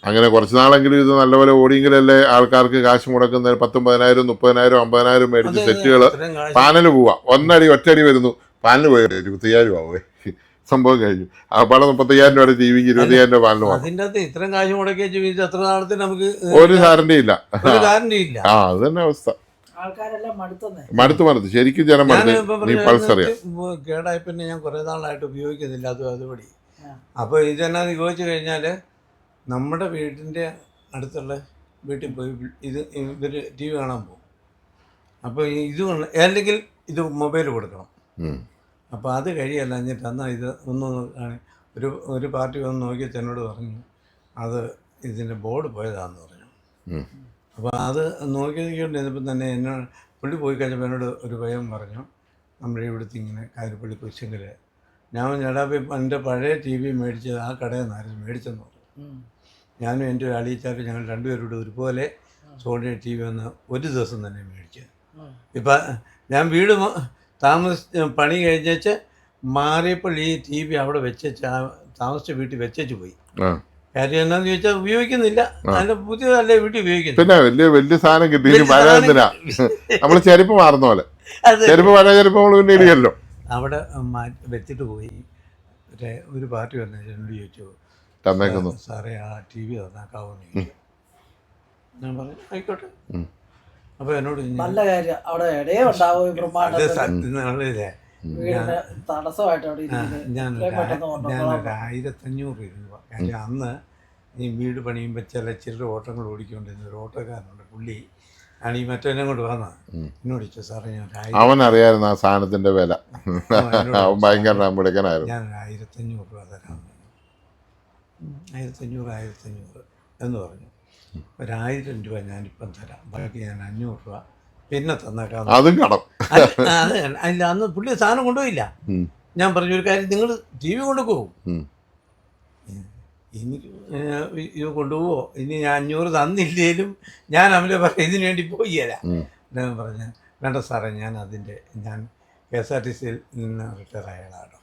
അങ്ങനെ കുറച്ച് നാളെങ്കിലും ഇത് നല്ലപോലെ ഓടിയെങ്കിലല്ലേ ആൾക്കാർക്ക് കാശ് മുടക്കുന്ന 10,000, 10,000, 30,000, 50,000 മേടിച്ച് സെറ്റുകൾ പാനൽ പോവാം. ഒറ്റടി വരുന്നു, പാനൽ പോയി 25,000 ആവുമേ, സംഭവം കഴിഞ്ഞു. അപ്പോൾ 35,000 രൂപയുടെ TVക്ക് 20,000 രൂപ പാനൽ പോകാം. അതിൻ്റെ അകത്ത് ഇത്രയും കാശ് മുടക്കിയ ജീവിതം എത്ര നാളത്തിന് നമുക്ക് ഒരു ഗ്യാരണ്ടി ഇല്ല. അത് തന്നെ അവസ്ഥ. മടുത്ത് ശരിക്കും ജനം കേടായി. പിന്നെ ഞാൻ കുറേ നാളായിട്ട് ഉപയോഗിക്കുന്നില്ല അതുപടി. അപ്പോൾ ഇതെന്നാന്ന് ചോദിച്ചു കഴിഞ്ഞാൽ, നമ്മുടെ വീട്ടിൻ്റെ അടുത്തുള്ള വീട്ടിൽ പോയി ഇവർ TV കാണാൻ പോകും. അപ്പോൾ ഇത് അല്ലെങ്കിൽ ഇത് മൊബൈൽ കൊടുക്കണം. അപ്പോൾ അത് കഴിയല്ല. എന്നിട്ട് എന്നാൽ ഇത് ഒരു പാർട്ടി വന്ന് നോക്കിയിട്ട് എന്നോട് പറഞ്ഞു, അത് ഇതിൻ്റെ ബോർഡ് പോയതാണെന്ന് പറഞ്ഞു. അപ്പോൾ അത് നോക്കിയതുകൊണ്ടിരുന്നപ്പോൾ തന്നെ എന്നോട് പുള്ളി പോയി കഴിഞ്ഞപ്പോൾ എന്നോട് ഒരു പയ്യൻ പറഞ്ഞു, നമ്മുടെ ഇവിടുത്തെ ഇങ്ങനെ കാരിപ്പള്ളി കൊച്ചിങ്കിൽ. ഞാൻ ഞടാപ്പി എൻ്റെ പഴയ TV മേടിച്ചത് ആ കടയിൽ നിന്നായിരുന്നു മേടിച്ചെന്ന് പറഞ്ഞു. ഞാനും എൻ്റെ അളിയിച്ചാലും ഞങ്ങൾ രണ്ടുപേരോട് ഒരുപോലെ സോണി TV വന്ന് ഒരു ദിവസം തന്നെ മേടിച്ചത്. ഇപ്പം ഞാൻ വീട് പണി കഴിഞ്ഞേച്ച് മാറിയപ്പോൾ ഈ TV അവിടെ വെച്ചേച്ച് താമസിച്ച വീട്ടിൽ വെച്ചേച്ച് പോയി. കാര്യം എന്നാന്ന് ചോദിച്ചാൽ ഉപയോഗിക്കുന്നില്ല. നല്ല പുതിയതല്ലേ വീട്ടിൽ ഉപയോഗിക്കുന്നു. പിന്നെ വലിയ സാധനം കിട്ടി. നമ്മൾ ചെരുപ്പ് മാറുന്ന പോലെ പഴയ ചെരുപ്പ് നമ്മൾ പിന്നെ ഇടിയല്ലോ. അവിടെ വെച്ചിട്ട് പോയി. ഒരു പാർട്ടി വന്നു എന്നോട് ചോദിച്ചു, സാറേ ആ TV നന്നാക്കാവോന്ന് ചോദിച്ചു. ഞാൻ പറഞ്ഞു ആയിക്കോട്ടെ. അപ്പോൾ എന്നോട് നല്ല കാര്യം, അവിടെ ഇടയേ ഉണ്ടാവും. ഞാനൊരു 1,500 രൂപ. കാര്യം അന്ന് ഈ വീട് പണിയുമ്പോൾ ചില ചെറിയ ഓട്ടങ്ങൾ ഓടിക്കൊണ്ടിരുന്ന ഒരു ഓട്ടോക്കാരനുണ്ട്. പുള്ളി ആണ് ഈ മറ്റവനെ കൊണ്ട് വന്നത്. എന്നോട് ചോദിച്ചു, സാറേ ഞാൻ അവനറിയായിരുന്നു ആ സാധനത്തിൻ്റെ വില. ഭയങ്കര മിടുക്കനായിരുന്നു. ഞാനൊരു 1,500 രൂപ തരാം. 1,500 എന്ന് പറഞ്ഞു. 1,000 രൂപ ഞാനിപ്പം തരാം, ബാക്കി ഞാൻ 500 രൂപ പിന്നെ തന്നേക്കാം. അതും കടം. അല്ല, അന്ന് പുള്ളി സാധനം കൊണ്ടുപോയില്ല. ഞാൻ പറഞ്ഞു ഒരു കാര്യം, നിങ്ങൾ ടി വി കൊണ്ടുപോകും, ഉം. എനിക്ക് ഇത് കൊണ്ടുപോവോ, ഇനി ഞാൻ 500 തന്നില്ലേലും ഞാൻ അവനെ പറയാം ഇതിനു വേണ്ടി പോയില്ല. ഞാൻ പറഞ്ഞു വേണ്ട സാറേ, ഞാൻ KSRTCയിൽ നിന്ന് റിട്ടയർ ആയതാണ്.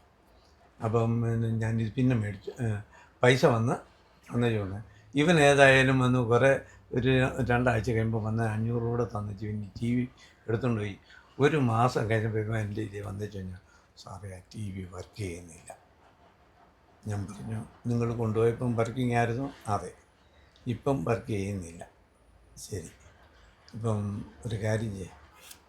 അപ്പം ഞാനിത് പിന്നെ മേടിച്ചു പൈസ അന്ന് ചോദിച്ചു. ഇവൻ ഏതായാലും വന്ന് കുറേ ഒരു 2 ആഴ്ച കഴിയുമ്പോൾ വന്ന് 500 കൂടെ തന്നിട്ട് പിന്നെ ടി വി എടുത്തുകൊണ്ട് പോയി. 1 മാസം കഴിഞ്ഞപ്പോഴേക്കും എൻ്റെ ഇതിൽ വന്നിട്ട് കഴിഞ്ഞാൽ സാറേ ആ ടി വി വർക്ക് ചെയ്യുന്നില്ല. ഞാൻ പറഞ്ഞു നിങ്ങൾ കൊണ്ടുപോയപ്പം വർക്കിംഗ് ആയിരുന്നു? അതെ. ഇപ്പം വർക്ക് ചെയ്യുന്നില്ല. ശരി, ഇപ്പം ഒരു കാര്യം ചെയ്യും,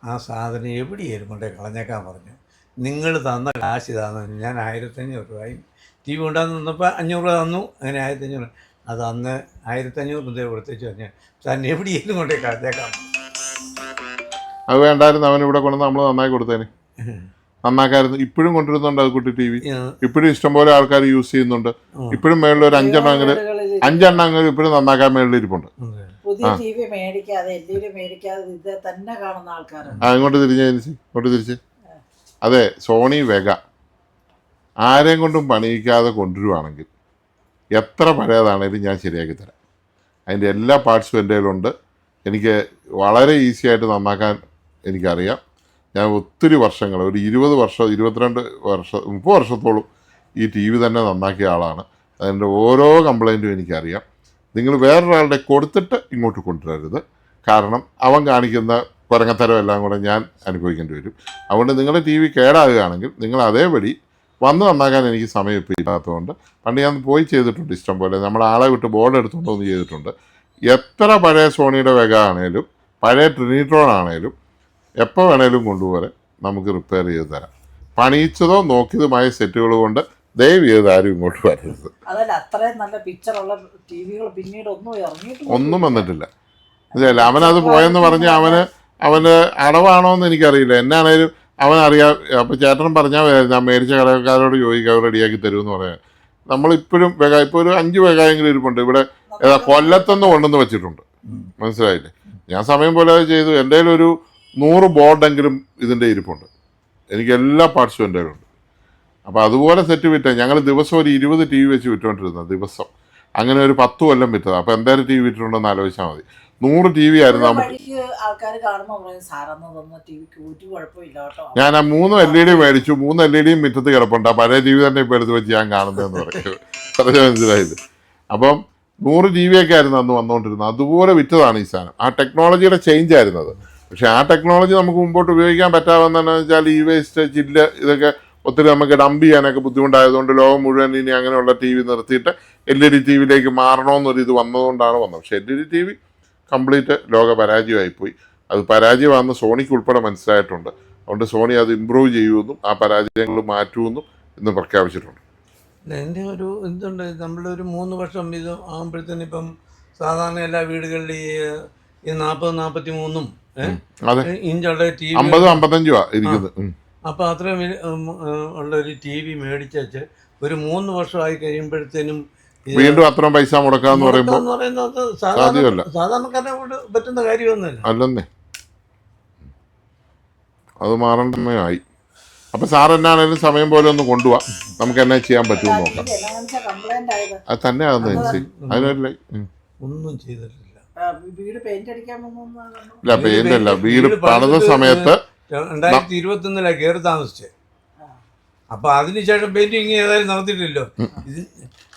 ആ സാധനം എവിടെയായിരുന്നു കൊണ്ടേ കളഞ്ഞേക്കാൻ പറഞ്ഞു. നിങ്ങൾ തന്ന കാശ് ഇതാന്ന്. ഞാൻ 1500 രൂപയും ടി വി കൊണ്ടുവന്ന് നിന്നപ്പോൾ 500 രൂപ തന്നു. അങ്ങനെ 1500. അത് അന്ന് 1500 രൂപ കൊടുത്തേച്ച് പറഞ്ഞാൽ സാറിന് എവിടെയായിരുന്നു കൊണ്ടേ കളഞ്ഞേക്കാം. അത് വേണ്ടായിരുന്നു, അവൻ ഇവിടെ കൊണ്ടുവന്ന് നമ്മൾ നന്നായി കൊടുത്തേനെ, നന്നാക്കായിരുന്നു. ഇപ്പോഴും കൊണ്ടുവരുന്നുണ്ട് അത് കുട്ടി ടി വി. ഇപ്പോഴും ഇഷ്ടംപോലെ ആൾക്കാർ യൂസ് ചെയ്യുന്നുണ്ട്. ഇപ്പോഴും മേളിൽ ഒരു 5 ഇപ്പോഴും നന്നാക്കാൻ മേളിലിരിപ്പുണ്ട്. പുതിയ ടി വി മേടിക്കാതെ LED മേടിക്കാതെ ഇത് തന്നെ കാണുന്ന ആൾക്കാരുണ്ട്. ഇങ്ങോട്ട് തിരിച്ച്. അതെ, സോണി വെഗ ആരെയും കൊണ്ടും പണിയിക്കാതെ കൊണ്ടുവരുവാണെങ്കിൽ എത്ര പഴയതാണേലും ഞാൻ ശരിയാക്കി തരാം. അതിൻ്റെ എല്ലാ പാർട്സും എൻ്റെ കയ്യിലുണ്ട്. എനിക്ക് വളരെ ഈസി ആയിട്ട് നന്നാക്കാൻ എനിക്കറിയാം. ഞാൻ ഒത്തിരി വർഷങ്ങൾ, ഒരു 20 വർഷം 22 വർഷം 30 വർഷത്തോളം ഈ ടി വി തന്നെ നന്നാക്കിയ ആളാണ്. അതിൻ്റെ ഓരോ കംപ്ലൈൻറ്റും എനിക്കറിയാം. നിങ്ങൾ വേറൊരാളുടെ കൊടുത്തിട്ട് ഇങ്ങോട്ട് കൊണ്ടുവരരുത്. കാരണം അവൻ കാണിക്കുന്ന കുരങ്ങത്തരം എല്ലാം കൂടെ ഞാൻ അനുഭവിക്കേണ്ടി വരും. അതുകൊണ്ട് നിങ്ങളുടെ ടി വി കേടാകുകയാണെങ്കിൽ നിങ്ങൾ അതേപടി വന്ന് നന്നാക്കാൻ എനിക്ക് സമയം ഇപ്പോൾ ഇല്ലാത്തതുകൊണ്ട് പണ്ട് ഞാൻ പോയി ചെയ്തിട്ടുണ്ട് ഇഷ്ടം പോലെ. നമ്മൾ ആളെ വിട്ട് ബോർഡ് എടുത്തുകൊണ്ട് വന്ന് ചെയ്തിട്ടുണ്ട്. എത്ര പഴയ സോണിയുടെ വെഗ ആണേലും പഴയ ട്രിനിട്രോൺ ആണേലും എപ്പോൾ വേണേലും കൊണ്ടുപോലെ നമുക്ക് റിപ്പയർ ചെയ്ത് തരാം. പണിയിച്ചതോ നോക്കിയതുമായ സെറ്റുകൾ കൊണ്ട് ദയവ് ചെയ്ത് ആരും ഇങ്ങോട്ട് വരരുത്. അതല്ല, അത്രയും നല്ല പിക്ചറുള്ള ടി വികൾ പിന്നീട് ഒന്നും വന്നിട്ടില്ല. ഇതല്ല, അവനത് പോയെന്ന് പറഞ്ഞ് അവന് അടവാണോ എന്ന് എനിക്കറിയില്ല. എന്നാണേലും അവനറിയാം. അപ്പോൾ ചേട്ടൻ പറഞ്ഞാൽ ഞാൻ മേടിച്ച കടക്കാരോട് ചോദിക്കുക, അവർ റെഡിയാക്കി തരുമെന്ന് പറയാൻ. നമ്മളിപ്പോഴും ഇപ്പോൾ ഒരു 5 വെഗായെങ്കിലും ഇരിപ്പുണ്ട് ഇവിടെ. കൊല്ലത്തുനിന്ന് കൊണ്ടുവന്ന് വെച്ചിട്ടുണ്ട്. മനസ്സിലായില്ലേ? ഞാൻ സമയം പോലെ ചെയ്തു. എൻ്റെ കയ്യിലൊരു 100 ബോർഡെങ്കിലും ഇതിൻ്റെ ഇരിപ്പുണ്ട്. എനിക്ക് എല്ലാ പാർട്സും എൻ്റെ കയ്യിലുണ്ട്. അപ്പോൾ അതുപോലെ സെറ്റ് വിറ്റാൽ ഞങ്ങൾ ദിവസം ഒരു 20 ടി വി വെച്ച് വിറ്റുകൊണ്ടിരുന്നത് ദിവസം. അങ്ങനെ ഒരു 10 കൊല്ലം വിറ്റത്. അപ്പോൾ എന്തായാലും ടി വി വിറ്റിട്ടുണ്ടെന്ന് ആലോചിച്ചാൽ മതി. 100 ടി വി ആയിരുന്നു നമുക്ക്. ഞാൻ ആ 3 LED മേടിച്ചു. 3 LEDയും മുറ്റത്ത് കിടപ്പുണ്ട്. ആ പഴയ ടി വി തന്നെ ഇപ്പോൾ എടുത്ത് വെച്ച് ഞാൻ കാണുന്നതെന്ന് പറയും. പറഞ്ഞ മനസ്സിലായത്. അപ്പം 100 ടി വിയൊക്കെ ആയിരുന്നു അന്ന് വന്നുകൊണ്ടിരുന്നത്. അതുപോലെ വിറ്റതാണ് ഈ സാധനം. ആ ടെക്നോളജിയുടെ ചേഞ്ച് ആയിരുന്നത്. പക്ഷേ ആ ടെക്നോളജി നമുക്ക് മുമ്പോട്ട് ഉപയോഗിക്കാൻ പറ്റാമെന്നു വെച്ചാൽ ഈ വേസ്റ്റ് ചില്ല് ഇതൊക്കെ ഒത്തിരി നമുക്ക് ഡംപ് ചെയ്യാനൊക്കെ ബുദ്ധിമുട്ടായതുകൊണ്ട് ലോകം മുഴുവൻ ഇനി അങ്ങനെയുള്ള ടി വി നിർത്തിയിട്ട് LED ടി വിയിലേക്ക് മാറണമെന്നൊരു ഇത് വന്നതുകൊണ്ടാണ് വന്നത്. പക്ഷേ LED ടി വി കംപ്ലീറ്റ് ലോക പരാജയമായിപ്പോയി. അത് പരാജയമാണെന്ന് സോണിക്ക് ഉൾപ്പെടെ മനസ്സിലായിട്ടുണ്ട്. അതുകൊണ്ട് സോണി അത് ഇമ്പ്രൂവ് ചെയ്യുമെന്നും ആ പരാജയങ്ങൾ മാറ്റുമെന്നും ഇന്ന് പ്രഖ്യാപിച്ചിട്ടുണ്ട്. എൻ്റെ ഒരു എന്തുണ്ട്, നമ്മളൊരു 3 വർഷം ഇത് ആകുമ്പോഴത്തേന് ഇപ്പം സാധാരണ എല്ലാ വീടുകളിൽ ഈ 40-43 ഇഞ്ചുള്ള ടി വി 50-55 ഇരിക്കുന്നത്. അപ്പോൾ അത്രയും ഉള്ള ഒരു ടി വി മേടിച്ചു ഒരു 3 വർഷമായി കഴിയുമ്പോഴത്തേനും വീണ്ടും അത്രയും പൈസ മുടക്കാന്ന് പറയുന്നത് സാധാരണക്കാരനെ കൊണ്ട് പറ്റുന്ന കാര്യമൊന്നുമല്ല. അല്ലെന്നേ, അത് മാറേണ്ട സമയമായി. അപ്പൊ സാർ എന്നാണേലും സമയം പോലെ ഒന്ന് കൊണ്ടുപോവാ, നമുക്ക് എന്നാ ചെയ്യാൻ പറ്റുമെന്ന് നോക്കാം. അത് തന്നെ അതിനല്ലേ ഒന്നും ചെയ്തിട്ടില്ല. ഇല്ല, പെയിന്റ് അല്ല, വീട് പണിത സമയത്ത് 2021 കയറി താമസിച്ചത്. അപ്പൊ അതിനുശേഷം പെയിന്റിങ് ഏതായാലും നടത്തിയിട്ടില്ലോ.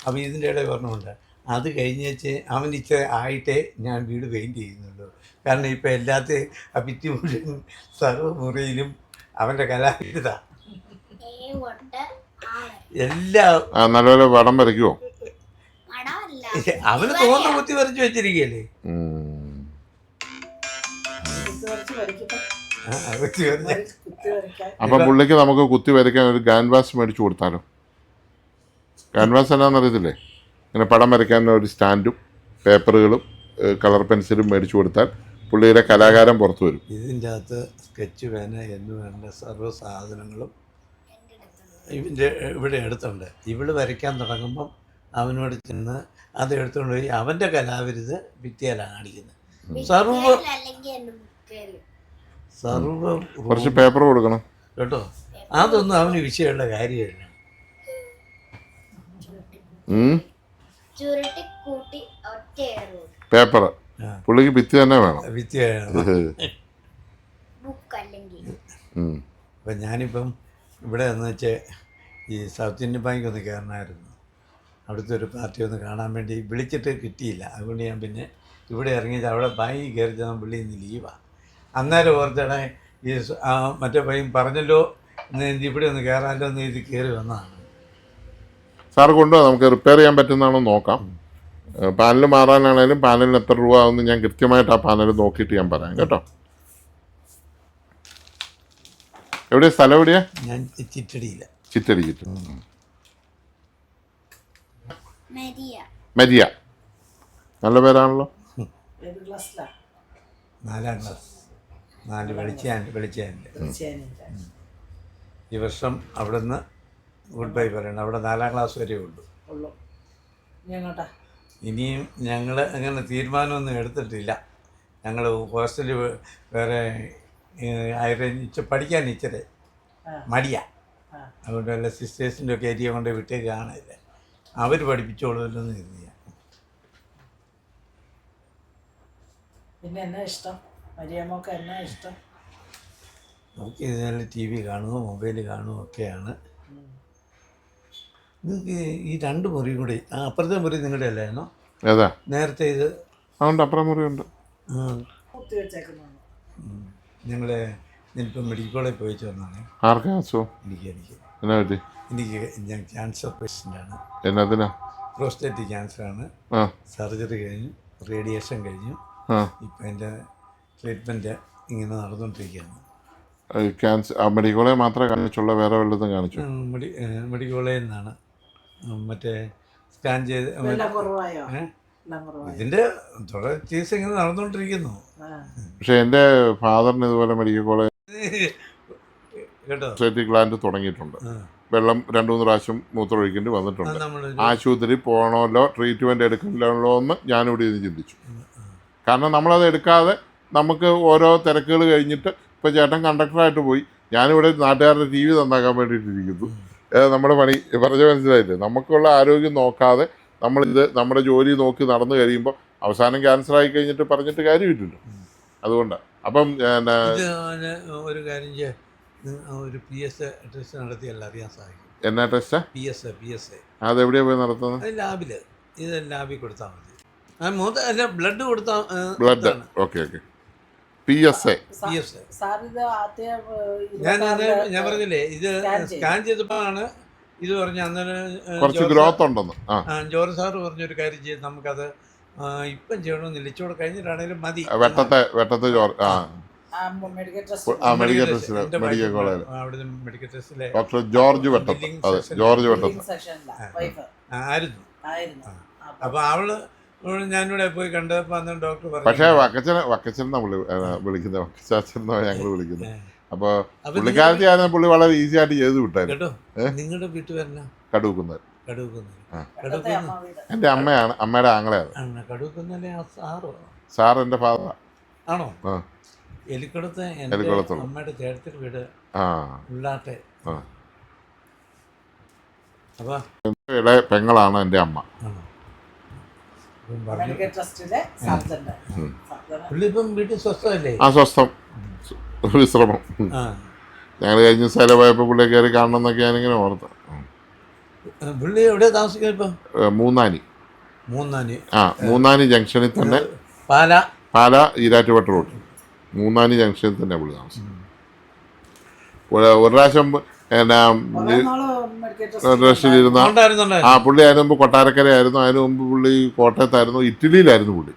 അപ്പം ഇതിൻ്റെ ഇടയിൽ പറഞ്ഞുകൊണ്ട് അത് കഴിഞ്ഞേച്ച് അവൻ ഇച്ചിരി ആയിട്ടേ ഞാൻ വീട് പെയിൻറ് ചെയ്യുന്നുള്ളൂ. കാരണം ഇപ്പം എല്ലാത്തെയും ആ ഭിത്തി മുഴുവൻ സർവ്വമുറിയിലും അവൻ്റെ കലാവിരുതാ. എല്ലാം നല്ലപോലെ പടം വരയ്ക്കുമോ? അവന് തോന്നുന്ന കുത്തി വരച്ച് വെച്ചിരിക്കുകയല്ലേ. അപ്പം പുള്ളിക്ക് നമുക്ക് കുത്തി വരയ്ക്കാൻ ഒരു ക്യാൻവാസ് മേടിച്ചു കൊടുത്താലോ? ക്യാൻവാസ് എന്നാന്നറിയത്തില്ലേ? ഇങ്ങനെ പടം വരയ്ക്കാൻ ഒരു സ്റ്റാൻഡും പേപ്പറുകളും കളർ പെൻസിലും മേടിച്ചു കൊടുത്താൽ പുള്ളിയുടെ കലാകാരം പുറത്തു വരും. ഇതിൻ്റെ അകത്ത് സ്കെച്ച് പേന എന്ന് വേണ്ട സർവ്വ സാധനങ്ങളും ഇതിൻ്റെ ഇവിടെ എടുത്തുണ്ട്. ഇവള് വരയ്ക്കാൻ തുടങ്ങുമ്പം അവനോട് ചെന്ന് അത് എടുത്തുകൊണ്ട് പോയി അവൻ്റെ കലാവിരുത് ഭിത്തിയിലാണ് കാണിക്കുന്നത്. കുറച്ച് പേപ്പർ കൊടുക്കണം കേട്ടോ. അതൊന്നും അവന് വിഷയമുള്ള കാര്യമല്ല. ചുരുട്ടിക്കൂട്ടി ഒറ്റയേറും പേപ്പർ പുള്ളിക്ക് ഭിത്തി തന്നെ വേണം. വിദ്യ ബുക്ക് അല്ലെങ്കിൽ അപ്പം ഞാനിപ്പം ഇവിടെ എന്ന് വെച്ചാൽ ഈ സൗത്ത് ഇന്ത്യൻ ബാങ്ക് ഒന്ന് കയറണമായിരുന്നു. അവിടുത്തെ ഒരു പാർട്ടി ഒന്ന് കാണാൻ വേണ്ടി വിളിച്ചിട്ട് കിട്ടിയില്ല. അതുകൊണ്ട് ഞാൻ പിന്നെ ഇവിടെ ഇറങ്ങിയത് അവിടെ ബാങ്കിൽ കയറി ചെന്നാൽ പുള്ളി ഇന്ന് ലീവാണ്. അന്നേരം ഓർത്തടെ ഈ മറ്റേ പയ്യൻ പറഞ്ഞല്ലോ ഇന്ന് ഇവിടെ ഒന്ന് കയറാമല്ലോ എന്ന് ഇത് കയറി വന്നതാണ്. സാറ് കൊണ്ടുപോകാം, നമുക്ക് റിപ്പയർ ചെയ്യാൻ പറ്റുന്നതാണോ നോക്കാം. പാനൽ മാറാനാണേലും പാനലിന് എത്ര രൂപ ആവുമെന്ന് ഞാൻ കൃത്യമായിട്ട് ആ പാനൽ നോക്കിയിട്ട് ഞാൻ പറയാം കേട്ടോ. എവിടെയാ സ്ഥലം എവിടെയാ? ഞാൻ ചിറ്റടിയില്ല. ചിറ്റടി. മരിയ മരിയ, നല്ല പേരാണല്ലോ. ഏത് ക്ലാസ്സിലാ? 4ാം ക്ലാസ്. 4 വെളിച്ചാനില്ല. ഈ വർഷം അവിടെ നിന്ന് ഗുഡ് ബൈ പറയണം. അവിടെ 4ാം ക്ലാസ് വരെ ഉള്ളൂ. ഇനി എങ്ങോട്ടാ? ഇനിയും ഞങ്ങൾ അങ്ങനെ തീരുമാനമൊന്നും എടുത്തിട്ടില്ല. ഞങ്ങൾ ഹോസ്റ്റലിൽ വേറെ പഠിക്കാൻ ഇച്ചിരി മടിയാ. അതുകൊണ്ട് വല്ല സിസ്റ്റേഴ്സിൻ്റെ ഒക്കെ ഏരിയ കൊണ്ട് വിട്ടേക്ക് കാണില്ല. അവർ പഠിപ്പിച്ചോളുമല്ലോ എന്ന് കരുതിയ. പിന്നെ എന്നാ ഇഷ്ടം? മരിയമ്മക്ക് എന്നാ ഇഷ്ടം? നമുക്ക് ഇതിനെല്ലാം ടി വി കാണുമോ മൊബൈൽ കാണുമോ ഒക്കെയാണ്. നിങ്ങൾക്ക് ഈ 2 മുറിയും കൂടി അപ്പുറത്തെ മുറി നിങ്ങളുടെ അല്ലായിരുന്നോ? ഏതാ നേരത്തെ ഇത്? അതുകൊണ്ട് അപ്പുറം മുറിയുണ്ട്. കുത്തി വെച്ചേക്കുന്നതാണ്. ഞങ്ങളെ ഞാനിപ്പോൾ മെഡിക്കൽ കോളേജിൽ പോയി വന്നാണ്. ആർക്കാ അസുഖം? എനിക്ക് ഞാൻ ക്യാൻസർ പേഷ്യൻ്റാണ്. എന്നതിനാ? പ്രോസ്റ്റേറ്റ് ക്യാൻസറാണ്. സർജറി കഴിഞ്ഞു, റേഡിയേഷൻ കഴിഞ്ഞു. ഇപ്പം എൻ്റെ ട്രീറ്റ്മെൻറ്റ് ഇങ്ങനെ നടന്നുകൊണ്ടിരിക്കുകയാണ്. ക്യാൻസർ മെഡിക്കൽ കോളേജ് മാത്രമേ കാണിച്ചുള്ള വേറെ വല്ലതും കാണിച്ചു? മെഡിക്കൽ കോളേജിൽ നിന്നാണ് മറ്റേ സ്കാൻ ചെയ്ത്. ഇതിൻ്റെ തുടർ ചികിത്സ ഇങ്ങനെ നടന്നുകൊണ്ടിരിക്കുന്നു. പക്ഷെ എൻ്റെ ഫാദറിന് ഇതുപോലെ മെഡിക്കൽ കോളേജ് കേട്ടോ ഗ്ലാൻഡ് തുടങ്ങിയിട്ടുണ്ട്. വെള്ളം 2-3 പ്രാവശ്യം മൂത്രമൊഴിക്കേണ്ടി വന്നിട്ടുണ്ട്. ആശുപത്രി പോകണമല്ലോ, ട്രീറ്റ്മെൻറ്റ് എടുക്കണമല്ലോ എന്ന് ഞാനിവിടെ ഇരുന്ന് ചിന്തിച്ചു. കാരണം നമ്മളത് എടുക്കാതെ നമുക്ക് ഓരോ തിരക്കുകൾ കഴിഞ്ഞിട്ട് ഇപ്പോൾ ചേട്ടൻ കണ്ടക്ടറായിട്ട് പോയി, ഞാനിവിടെ നാട്ടുകാരുടെ ടി വി നന്നാക്കാൻ വേണ്ടിയിട്ടിരിക്കുന്നു. നമ്മുടെ പണി പറഞ്ഞ മനസ്സിലായില്ലേ? നമുക്കുള്ള ആരോഗ്യം നോക്കാതെ നമ്മളിത് നമ്മുടെ ജോലി നോക്കി നടന്നു കഴിയുമ്പോൾ അവസാനം ക്യാൻസർ ആയി കഴിഞ്ഞിട്ട് പറഞ്ഞിട്ട് കാര്യമില്ലല്ലോ. അതുകൊണ്ടാണ്. അപ്പം ഒരു കാര്യം ചെയ്യാം, ഒരു PSA ടെസ്റ്റ് നടത്തിയല്ല അറിയാൻ സാധിക്കും. എന്നാ ടെസ്റ്റാ? PSA. അതെവിടെയാണ് പോയി നടത്തുന്നത്? ലാബിൽ. ഇത് ലാബിൽ കൊടുത്താൽ മതി. അല്ല, ബ്ലഡ് കൊടുത്താൽ. ബ്ലഡ്. ഓക്കെ. PSA. ഞാൻ പറഞ്ഞില്ലേ, ഇത് സ്കാൻ ചെയ്തപ്പോഴാണ് ഇത് പറഞ്ഞ അന്നേരം കുറച്ച് ഗ്രോത്ത് ഉണ്ടെന്ന്. ജോർജ് സാറ് പറഞ്ഞൊരു കാര്യം ചെയ്ത് നമുക്കത് ഇപ്പം ചെയ്യണമെന്നില്ല, ഇച്ചോടെ കഴിഞ്ഞിട്ടാണെങ്കിലും മതി. വെട്ടത്തെ മെഡിക്കൽ ടെസ്റ്റിലെ ഡോക്ടർ ജോർജ് വെട്ടത്ത്. അതെ, ജോർജ് വെട്ടത്ത് ആയിരുന്നു. അപ്പോൾ അവള് ഞാനിവിടെ പോയി കണ്ടപ്പോൾ അന്ന് ഡോക്ടർ പറഞ്ഞു. പക്ഷേ വക്കച്ചൻ വിളിക്കുന്നത്, വക്കച്ചാച്ചെന്നാണ് ഞങ്ങൾ വിളിക്കുന്നത്. അപ്പോൾ പുള്ളിക്കാരത്തി ആയിരുന്നു, പുള്ളി വളരെ ഈസി ആയിട്ട് ചെയ്ത് വിട്ടായിരുന്നു കേട്ടോ. നിങ്ങളുടെ വീട്ടിൽ വരണം കടുക്കുന്നത്. എൻ്റെ അമ്മയാണ്, അമ്മയുടെ ആങ്ങളെയാണ്. സാർ എൻ്റെ ഫാദർ ആണോ? എലിക്കുളത്ത് അമ്മയുടെ ചേട്ടത്തിൽ വീട് ഉള്ളാട്ടെ. അപ്പോൾ പെങ്ങളാണ് എൻ്റെ അമ്മ. പുള്ളി ഇപ്പം വീട്ടിൽ സ്വസ്ഥമല്ലേ? സ്വസ്ഥം, വിശ്രമം. ഞങ്ങൾ കഴിഞ്ഞ സ്ഥലം പോയപ്പോൾ പുള്ളിയെ കയറി കാണണം എന്നൊക്കെ ഞാനിങ്ങനെ ഓർത്ത. പുള്ളി എവിടെയാ താമസിക്കുന്നത് ഇപ്പം? മൂന്നാനി ജംഗ്ഷനിൽ തന്നെ. പാല ഈരാറ്റുപേട്ട റോഡ് മൂന്നാനി ജംഗ്ഷനിൽ തന്നെ പുള്ളി താമസം. ഒരു പ്രാവശ്യം റെസ്റ്റിലിരുന്ന പുള്ളി അതിന് മുമ്പ് കൊട്ടാരക്കരയായിരുന്നു, അതിന് മുമ്പ് പുള്ളി കോട്ടയത്തായിരുന്നു, ഇറ്റലിയിലായിരുന്നു പുള്ളി.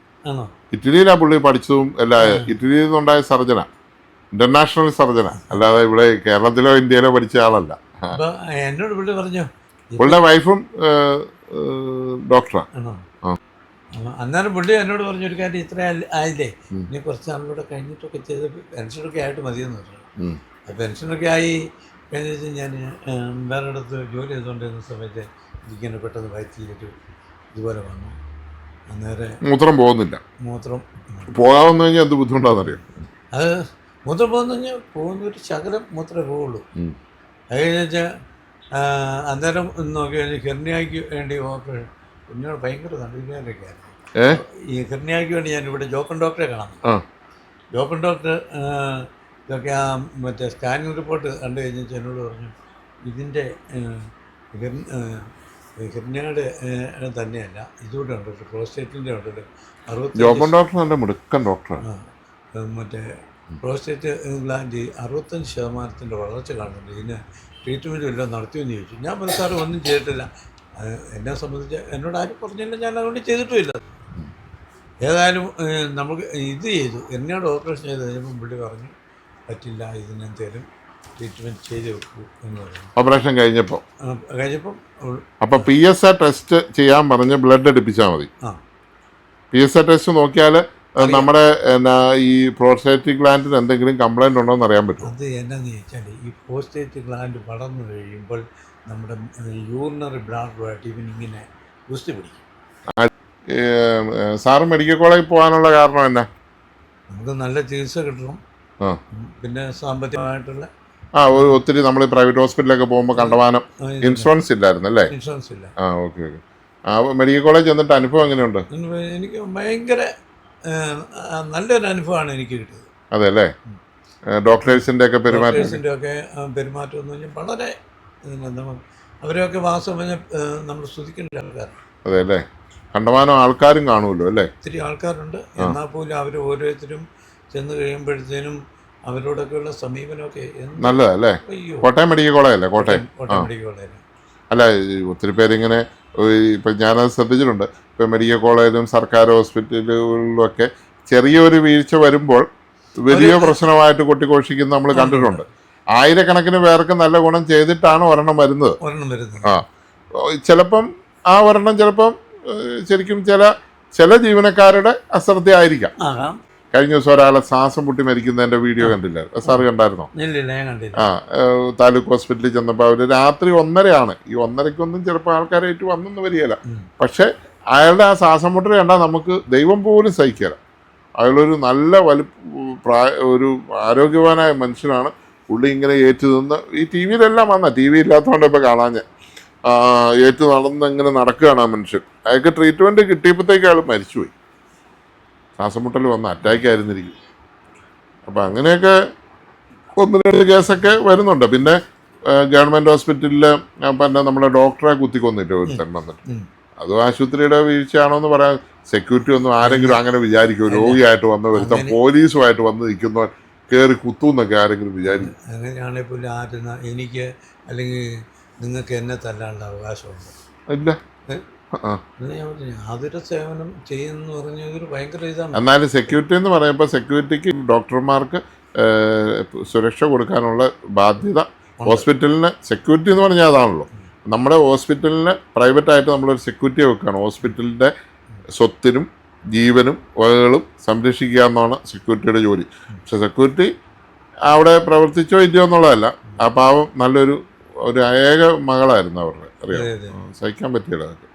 ഇറ്റലിയിലാണ് പുള്ളി പഠിച്ചതും എല്ലാം. ഇറ്റലിയിൽ നിന്നുണ്ടായ സർജന, ഇന്റർനാഷണൽ സർജന, അല്ലാതെ ഇവിടെ കേരളത്തിലോ ഇന്ത്യയിലോ പഠിച്ച ആളല്ല. എന്നോട് പുള്ളി പറഞ്ഞു പുള്ളിയുടെ വൈഫും ഡോക്ടറാണ്. അന്നേരം പുള്ളി എന്നോട് പറഞ്ഞു ഒരു കാര്യം, ഇത്ര ആയില്ലേ, ഇനി കുറച്ച് നാളിലൂടെ കഴിഞ്ഞിട്ടൊക്കെ ചെയ്ത് പെൻഷനൊക്കെ ആയിട്ട് മതിയെന്ന് പറഞ്ഞു. പെൻഷനൊക്കെ ആയി കഴിഞ്ഞ ഞാൻ വേറെ ഇടത്ത് ജോലി ചെയ്തുകൊണ്ടിരുന്ന സമയത്ത് എനിക്കിങ്ങനെ പെട്ടെന്ന് വയറ്റിയിട്ട് ഇതുപോലെ വന്നു. അന്നേരം മൂത്രം പോകുന്നില്ല. മൂത്രം പോകാമെന്ന് കഴിഞ്ഞാൽ എന്ത് ബുദ്ധിമുട്ടാണെന്നറിയാം. അത് മൂത്രം പോകുന്ന കഴിഞ്ഞാൽ പോകുന്ന ഒരു ശകലം മൂത്രമേ പോവുള്ളൂ. അത് കഴിഞ്ഞാൽ അന്നേരം നോക്കി കഴിഞ്ഞാൽ ഹെർണിയയ്ക്ക് വേണ്ടി ഓപ്പറേഷൻ പിന്നീട് ഭയങ്കര നടുവേദനയൊക്കെ ആയിരുന്നു. ഈ ഹെർണിയയ്ക്ക് വേണ്ടി ഞാൻ ഇവിടെ ജോപ്പൻ ഡോക്ടറെ കാണാം. ജോപ്പൻ ഡോക്ടർ ഇതൊക്കെ ആ മറ്റേ സ്കാനിങ് റിപ്പോർട്ട് കണ്ടു കഴിഞ്ഞാൽ എന്നോട് പറഞ്ഞു ഇതിൻ്റെ ഹെർണിയയുടെ തന്നെയല്ല ഇതുകൂടെ ഉണ്ടല്ലോ, പ്രോസ്റ്റേറ്റിൻ്റെ ഉണ്ടല്ലോ, ജോപ്പൻ ഡോക്ടർ നല്ല മിടുക്കൻ ഡോക്ടറാണ്. മറ്റേ പ്രോസ്റ്റേറ്റ് ഗ്ലാൻഡ് 65% വളർച്ച കാണുന്നുണ്ട്, ഇതിന് ട്രീറ്റ്മെൻറ്റ് വല്ലതും നടത്തിയെന്ന് ചോദിച്ചു. ഞാൻ പറഞ്ഞു സാറ് ഒന്നും ചെയ്തിട്ടില്ല. എന്നെ സംബന്ധിച്ച് എന്നോട് ആരും പറഞ്ഞില്ല, ഞാൻ അതുകൊണ്ട് ചെയ്തിട്ടുമില്ല. ഏതായാലും നമുക്ക് ഇത് ചെയ്തു, എന്നോട് ഓപ്പറേഷൻ ചെയ്ത് കഴിഞ്ഞപ്പം പുള്ളി പറഞ്ഞു പറ്റില്ല, ഇതിനെന്തേലും ട്രീറ്റ്മെൻറ്റ് ചെയ്ത് വെക്കൂ എന്ന് പറഞ്ഞു. ഓപ്പറേഷൻ കഴിഞ്ഞപ്പം അപ്പം PSA ടെസ്റ്റ് ചെയ്യാൻ പറഞ്ഞ് ബ്ലഡ് എടുപ്പിച്ചാൽ മതി. PSA ടെസ്റ്റ് നോക്കിയാൽ നമ്മുടെ ഈ പ്രോസ്റ്റേറ്റിക് ഗ്ലാൻഡിന് എന്തെങ്കിലും കംപ്ലൈൻറ്റ് ഉണ്ടോ എന്ന് അറിയാൻ പറ്റും. അത് എന്നാന്ന് ചോദിച്ചാൽ ഈ പ്രോസ്റ്റേറ്റ് ഗ്ലാൻഡ് വളർന്നു കഴിയുമ്പോൾ നമ്മുടെ യൂറിനറി ബ്ലാഡറുമായിട്ട് ഇവനിങ്ങനെ ഗുസ്തി പിടിക്കും. സാറ് മെഡിക്കൽ കോളേജിൽ പോകാനുള്ള കാരണം എന്നാ? നമുക്ക് നല്ല ചികിത്സ കിട്ടണം, പിന്നെ സാമ്പത്തികമായിട്ടുള്ള ഒത്തിരി നമ്മൾ പ്രൈവറ്റ് ഹോസ്പിറ്റലൊക്കെ പോകുമ്പോൾ കണ്ടമാനം ഇൻഷുറൻസ് ഇല്ലായിരുന്നു അല്ലേ? ഇൻഷുറൻസ് ഇല്ല. ഓക്കെ. മെഡിക്കൽ കോളേജ് എന്നിട്ട് അനുഭവം എങ്ങനെയുണ്ട്? എനിക്ക് ഭയങ്കര നല്ലൊരു അനുഭവമാണ് എനിക്ക് കിട്ടിയത്. അതെ അല്ലേ? ഡോക്ടേഴ്സിൻ്റെ ഒക്കെ പെരുമാറ്റം എന്ന് പറഞ്ഞാൽ വളരെ അവരെയൊക്കെ വാസം നമ്മൾ സ്തുതിക്കേണ്ട ആൾക്കാരാണ്. അതെ അല്ലേ? കണ്ടമാനം ആൾക്കാരും കാണുമല്ലോ അല്ലേ? ഒത്തിരി ആൾക്കാരുണ്ട്. എന്നാൽ പോലും അവർ ഓരോരുത്തരും ചെന്ന് കഴിയുമ്പോഴത്തേനും അവരോടൊക്കെയുള്ള സമീപനമൊക്കെ നല്ലതല്ലേ? കോട്ടയം മെഡിക്കൽ കോളേജ് അല്ലേ? കോട്ടയം മെഡിക്കൽ കോളേജ് അല്ല, ഒത്തിരി പേരിങ്ങനെ ഇപ്പം ഞാനത് ശ്രദ്ധിച്ചിട്ടുണ്ട്. ഇപ്പം മെഡിക്കൽ കോളേജിലും സർക്കാർ ഹോസ്പിറ്റലുകളിലുമൊക്കെ ചെറിയൊരു വീഴ്ച വരുമ്പോൾ വലിയ പ്രശ്നമായിട്ട് കൊട്ടിഘോഷിക്കുന്ന നമ്മൾ കണ്ടിട്ടുണ്ട്. ആയിരക്കണക്കിന് പേർക്ക് നല്ല ഗുണം ചെയ്തിട്ടാണ് ഒരെണ്ണം വരുന്നത്. ചിലപ്പം ആ ഒരെണ്ണം ശരിക്കും ചില ജീവനക്കാരുടെ അശ്രദ്ധയായിരിക്കാം. കഴിഞ്ഞ ദിവസം ഒരാളെ ശ്വാസം മുട്ടി മരിക്കുന്നതിൻ്റെ വീഡിയോ കണ്ടില്ലായിരുന്നു? സാറ് കണ്ടായിരുന്നോ? താലൂക്ക് ഹോസ്പിറ്റലിൽ ചെന്നപ്പോൾ അവർ രാത്രി 1:30 ഈ 1:30 ചിലപ്പോൾ ആൾക്കാരായിട്ട് വന്നെന്ന് വരികയില്ല. പക്ഷെ അയാളുടെ ആ ശ്വാസം മുട്ടൽ കണ്ടാൽ നമുക്ക് ദൈവം പോലും സഹിക്കില്ല. അയാളൊരു നല്ല ഒരു ആരോഗ്യവാനായ മനുഷ്യനാണ്. പുള്ളി ഇങ്ങനെ ഏറ്റു നിന്ന് ഈ TV-യിലെല്ലാം TV ഇല്ലാത്തതുകൊണ്ട് ഇപ്പോൾ കാണാൻ ഏറ്റു നടന്ന് ഇങ്ങനെ നടക്കുകയാണ് ആ മനുഷ്യൻ. അയാൾക്ക് ട്രീറ്റ്മെൻറ്റ് കിട്ടിയപ്പോഴത്തേക്ക് അയാൾ മരിച്ചുപോയി. ശ്വാസം മുട്ടൽ വന്ന് അറ്റാക്ക് ആയിരുന്നിരിക്കും. അപ്പം അങ്ങനെയൊക്കെ 1-2 കേസൊക്കെ വരുന്നുണ്ട്. പിന്നെ ഗവൺമെൻറ് ഹോസ്പിറ്റലിൽ പിന്നെ നമ്മുടെ ഡോക്ടറെ കുത്തിക്കൊന്നിട്ട് ഒരുത്തൻ വന്നിട്ട്, അതും ആശുപത്രിയുടെ വീഴ്ചയാണോ എന്ന് പറയാൻ സെക്യൂരിറ്റി ഒന്നും ആരെങ്കിലും അങ്ങനെ വിചാരിക്കും? രോഗിയായിട്ട് വന്ന ഒരുത്തൻ പോലീസുമായിട്ട് വന്ന് നിൽക്കുന്നവൻ കയറി കുത്തുന്നൊക്കെ ആരെങ്കിലും വിചാരിക്കും? അങ്ങനെയാണെങ്കിൽ പോലും ആരുന്ന എനിക്ക് അല്ലെങ്കിൽ നിങ്ങൾക്ക് എന്നെ തല്ലാനുള്ള അവകാശമുണ്ട്? ഇല്ല. അതൊരു സേവനം ചെയ്യുന്ന പറഞ്ഞൊരു ഭയങ്കര ഇതാണ്. എന്നാലും സെക്യൂരിറ്റി എന്ന് പറയുമ്പോൾ സെക്യൂരിറ്റിക്ക് ഡോക്ടർമാർക്ക് സുരക്ഷ കൊടുക്കാനുള്ള ബാധ്യത ഹോസ്പിറ്റലിന്, സെക്യൂരിറ്റി എന്ന് പറഞ്ഞാൽ അതാണല്ലോ. നമ്മുടെ ഹോസ്പിറ്റലിന് പ്രൈവറ്റായിട്ട് നമ്മളൊരു സെക്യൂരിറ്റിയെ വെക്കുകയാണ്. ഹോസ്പിറ്റലിൻ്റെ സ്വത്തിനും ജീവനും വകകളും സംരക്ഷിക്കുക എന്നാണ് സെക്യൂരിറ്റിയുടെ ജോലി. പക്ഷെ സെക്യൂരിറ്റി അവിടെ പ്രവർത്തിച്ചോ ഇല്ലയോ എന്നുള്ളതല്ല. ആ പാവം നല്ലൊരു ഏക മകളായിരുന്നു അവരുടെ. അറിയാം, സഹിക്കാൻ പറ്റിയില്ല അതൊക്കെ.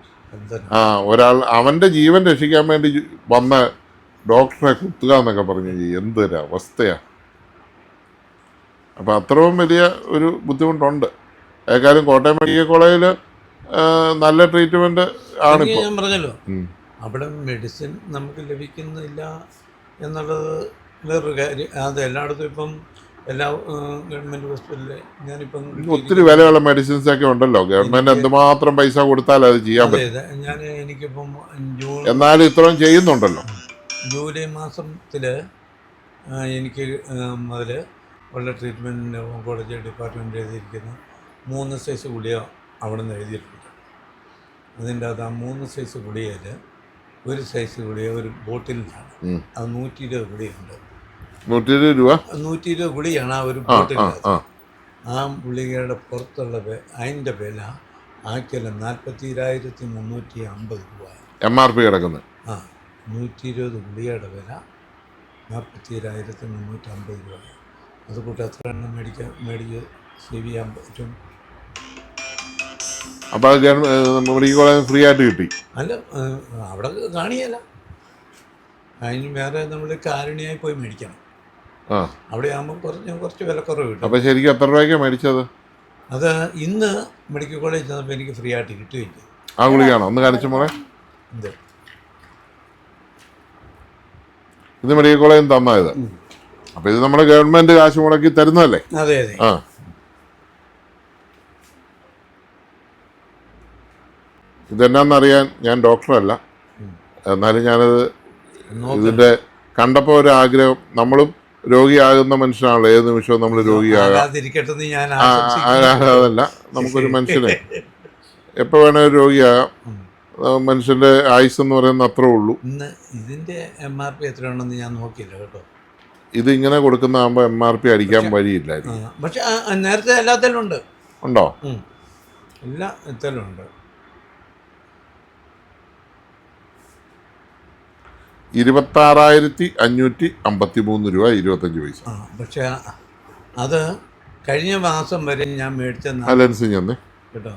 ഒരാൾ അവൻ്റെ ജീവൻ രക്ഷിക്കാൻ വേണ്ടി വന്ന ഡോക്ടറെ കുത്തുക എന്നൊക്കെ പറഞ്ഞു എന്തൊരവസ്ഥയാണ്. അപ്പം അത്രയും വലിയ ഒരു ബുദ്ധിമുട്ടുണ്ട്. ഏക്കാലും കോട്ടയം മെഡിക്കൽ കോളേജിൽ നല്ല ട്രീറ്റ്മെൻറ്റ് ആണിപ്പോൾ. ഞാൻ പറഞ്ഞല്ലോ, അവിടെ മെഡിസിൻ നമുക്ക് ലഭിക്കുന്നില്ല എന്നുള്ളത് വേറൊരു കാര്യം. അത് എല്ലായിടത്തും ഇപ്പം എല്ലാ ഗവൺമെൻറ് ഹോസ്പിറ്റലിൽ ഞാനിപ്പം ഒത്തിരി വിലയുള്ള മെഡിസിൻസ് ഒക്കെ ഉണ്ടല്ലോ. ഗവൺമെൻറ് എന്തുമാത്രം പൈസ കൊടുത്താൽ അത് ചെയ്യാൻ പറ്റും. എനിക്കിപ്പം എന്നാലും ഇത്രയും ചെയ്യുന്നുണ്ടല്ലോ. ജൂലൈ മാസത്തിൽ എനിക്ക് മുതൽ ഉള്ള ട്രീറ്റ്മെൻറ്റിന് ഓങ്കോളജി ഡിപ്പാർട്ട്മെൻറ്റ് എഴുതിയിരിക്കുന്ന 3 സൈസ് ഗുളിക അവിടെ നിന്ന് എഴുതിയിട്ടുണ്ട്. അതിൻ്റെ അത് ആ 3 സൈസ് ഗുളികയിൽ ഒരു സൈസ് ഗുളിക ഒരു ബോട്ടിലാണ്. അത് 120 ഗുളികയുണ്ട്. 120 രൂപ 120 ഗുളികയാണ് ആ ഒരു ബോട്ടിൽ. ആ ഗുളികയുടെ പുറത്തുള്ള അതിൻ്റെ വില ആക്കിയല്ല 42,350 രൂപ MRP കിടക്കുന്നത്. 120 ഗുളികയുടെ വില 42,350 രൂപ. അതുകൂട്ട് എത്ര എണ്ണം മേടിച്ച് സേവ് ചെയ്യാൻ പറ്റും? അപ്പോൾ മെഡിക്കൽ കോളേജ് ഫ്രീ ആയിട്ട് കിട്ടി? അല്ല, അവിടെ കാണിയല്ല, അതിന് വേറെ നമ്മൾ കാരുണ്യമായി പോയി മേടിക്കണം. അവിടെ ആകുമ്പോൾ കുറച്ച് വിലക്കുറവ് കിട്ടും. അപ്പോൾ ശരിക്കും എത്ര രൂപയ്ക്കാണ് മേടിച്ചത്? അത് ഇന്ന് മെഡിക്കൽ കോളേജിൽ ചെന്നപ്പോൾ എനിക്ക് ഫ്രീ ആയിട്ട് കിട്ടുകയും ചെയ്തു. ആ ഗുളികയാണോ? ഒന്ന് കാണിച്ചു മോളെ. ഇത് ഇത് മെഡിക്കൽ കോളേജിൽ നിന്ന് തന്നത്. അപ്പോൾ ഇത് നമ്മുടെ ഗവൺമെൻറ് കാശ് മുടക്കി തരുന്നതല്ലേ? അതെ അതെ. ആ, ഇതെന്നാന്നറിയാൻ ഞാൻ ഡോക്ടറല്ല, എന്നാലും ഞാനത് ഇതിൻ്റെ കണ്ടപ്പോൾ ഒരു ആഗ്രഹം. നമ്മളും രോഗിയാകുന്ന മനുഷ്യനാണല്ലോ, ഏത് നിമിഷവും നമ്മൾ രോഗിയാകാം. ആകാതിരിക്കട്ടെന്ന് ഞാൻ അതല്ല, നമുക്കൊരു മനുഷ്യനെ എപ്പോൾ വേണേലും രോഗിയാകാം. മനുഷ്യൻ്റെ ആയുസ് എന്ന് പറയുന്നത് അത്രേ ഉള്ളൂ. ഇന്ന് ഇതിൻ്റെ MRP എത്രയാണെന്ന് ഞാൻ നോക്കിയില്ല കേട്ടോ. ഇത് ഇങ്ങനെ കൊടുക്കുന്നതാകുമ്പോൾ MRP അടിക്കാൻ വഴിയില്ലായിരിക്കും. പക്ഷെ നേരത്തെ എല്ലാത്തിലും ഉണ്ട്. ഉണ്ടോ? എല്ലാ എത്തലും ഉണ്ട്. 26,553 രൂപ 25 പൈസ. പക്ഷെ അത് കഴിഞ്ഞ മാസം വരെ ഞാൻ മേടിച്ച അലൻസി ഞാൻ കേട്ടോ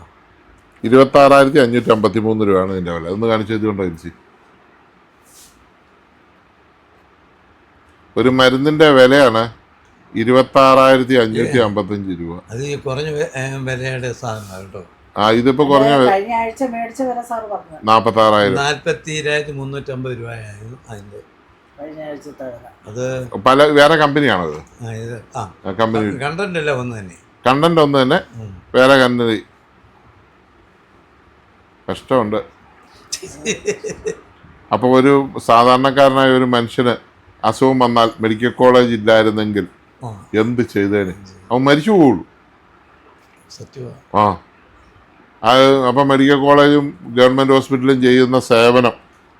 26,553 രൂപയാണ് ഇതിൻ്റെ വില. ഒന്ന് കാണിച്ചു കൊണ്ടോ എൻസി? ഒരു മരുന്നിൻ്റെ വിലയാണ് 26,555 രൂപ. അത് ഈ കുറഞ്ഞ വിലയുടെ സാധനമാണ് കേട്ടോ. ഇതിപ്പോ കുറഞ്ഞ കഴിഞ്ഞ ആഴ്ച മേടിച്ച വില സാർ പറഞ്ഞു 46,000. 42,350 രൂപയായിരുന്നു അതിൻ്റെ കഴിഞ്ഞ ആഴ്ചത്തെ വില. അത് പല വേറെ കമ്പനിയാണോ ഇത്? ഇത് കമ്പനി കണ്ടന്റ് അല്ല ഒന്ന് തന്നെ. കണ്ടന്റ് ഒന്ന് തന്നെ, വേറെ കമ്പനി. കഷ്ടമുണ്ട്. അപ്പോൾ ഒരു സാധാരണക്കാരനായ ഒരു മനുഷ്യന് അസുഖം വന്നാൽ മെഡിക്കൽ കോളേജ് ഇല്ലായിരുന്നെങ്കിൽ എന്ത് ചെയ്തേന്? അവൻ മരിച്ചു പോവുള്ളൂ. സത്യമാണ്. അപ്പം മെഡിക്കൽ കോളേജും ഗവൺമെൻറ് ഹോസ്പിറ്റലും ചെയ്യുന്ന സേവനം,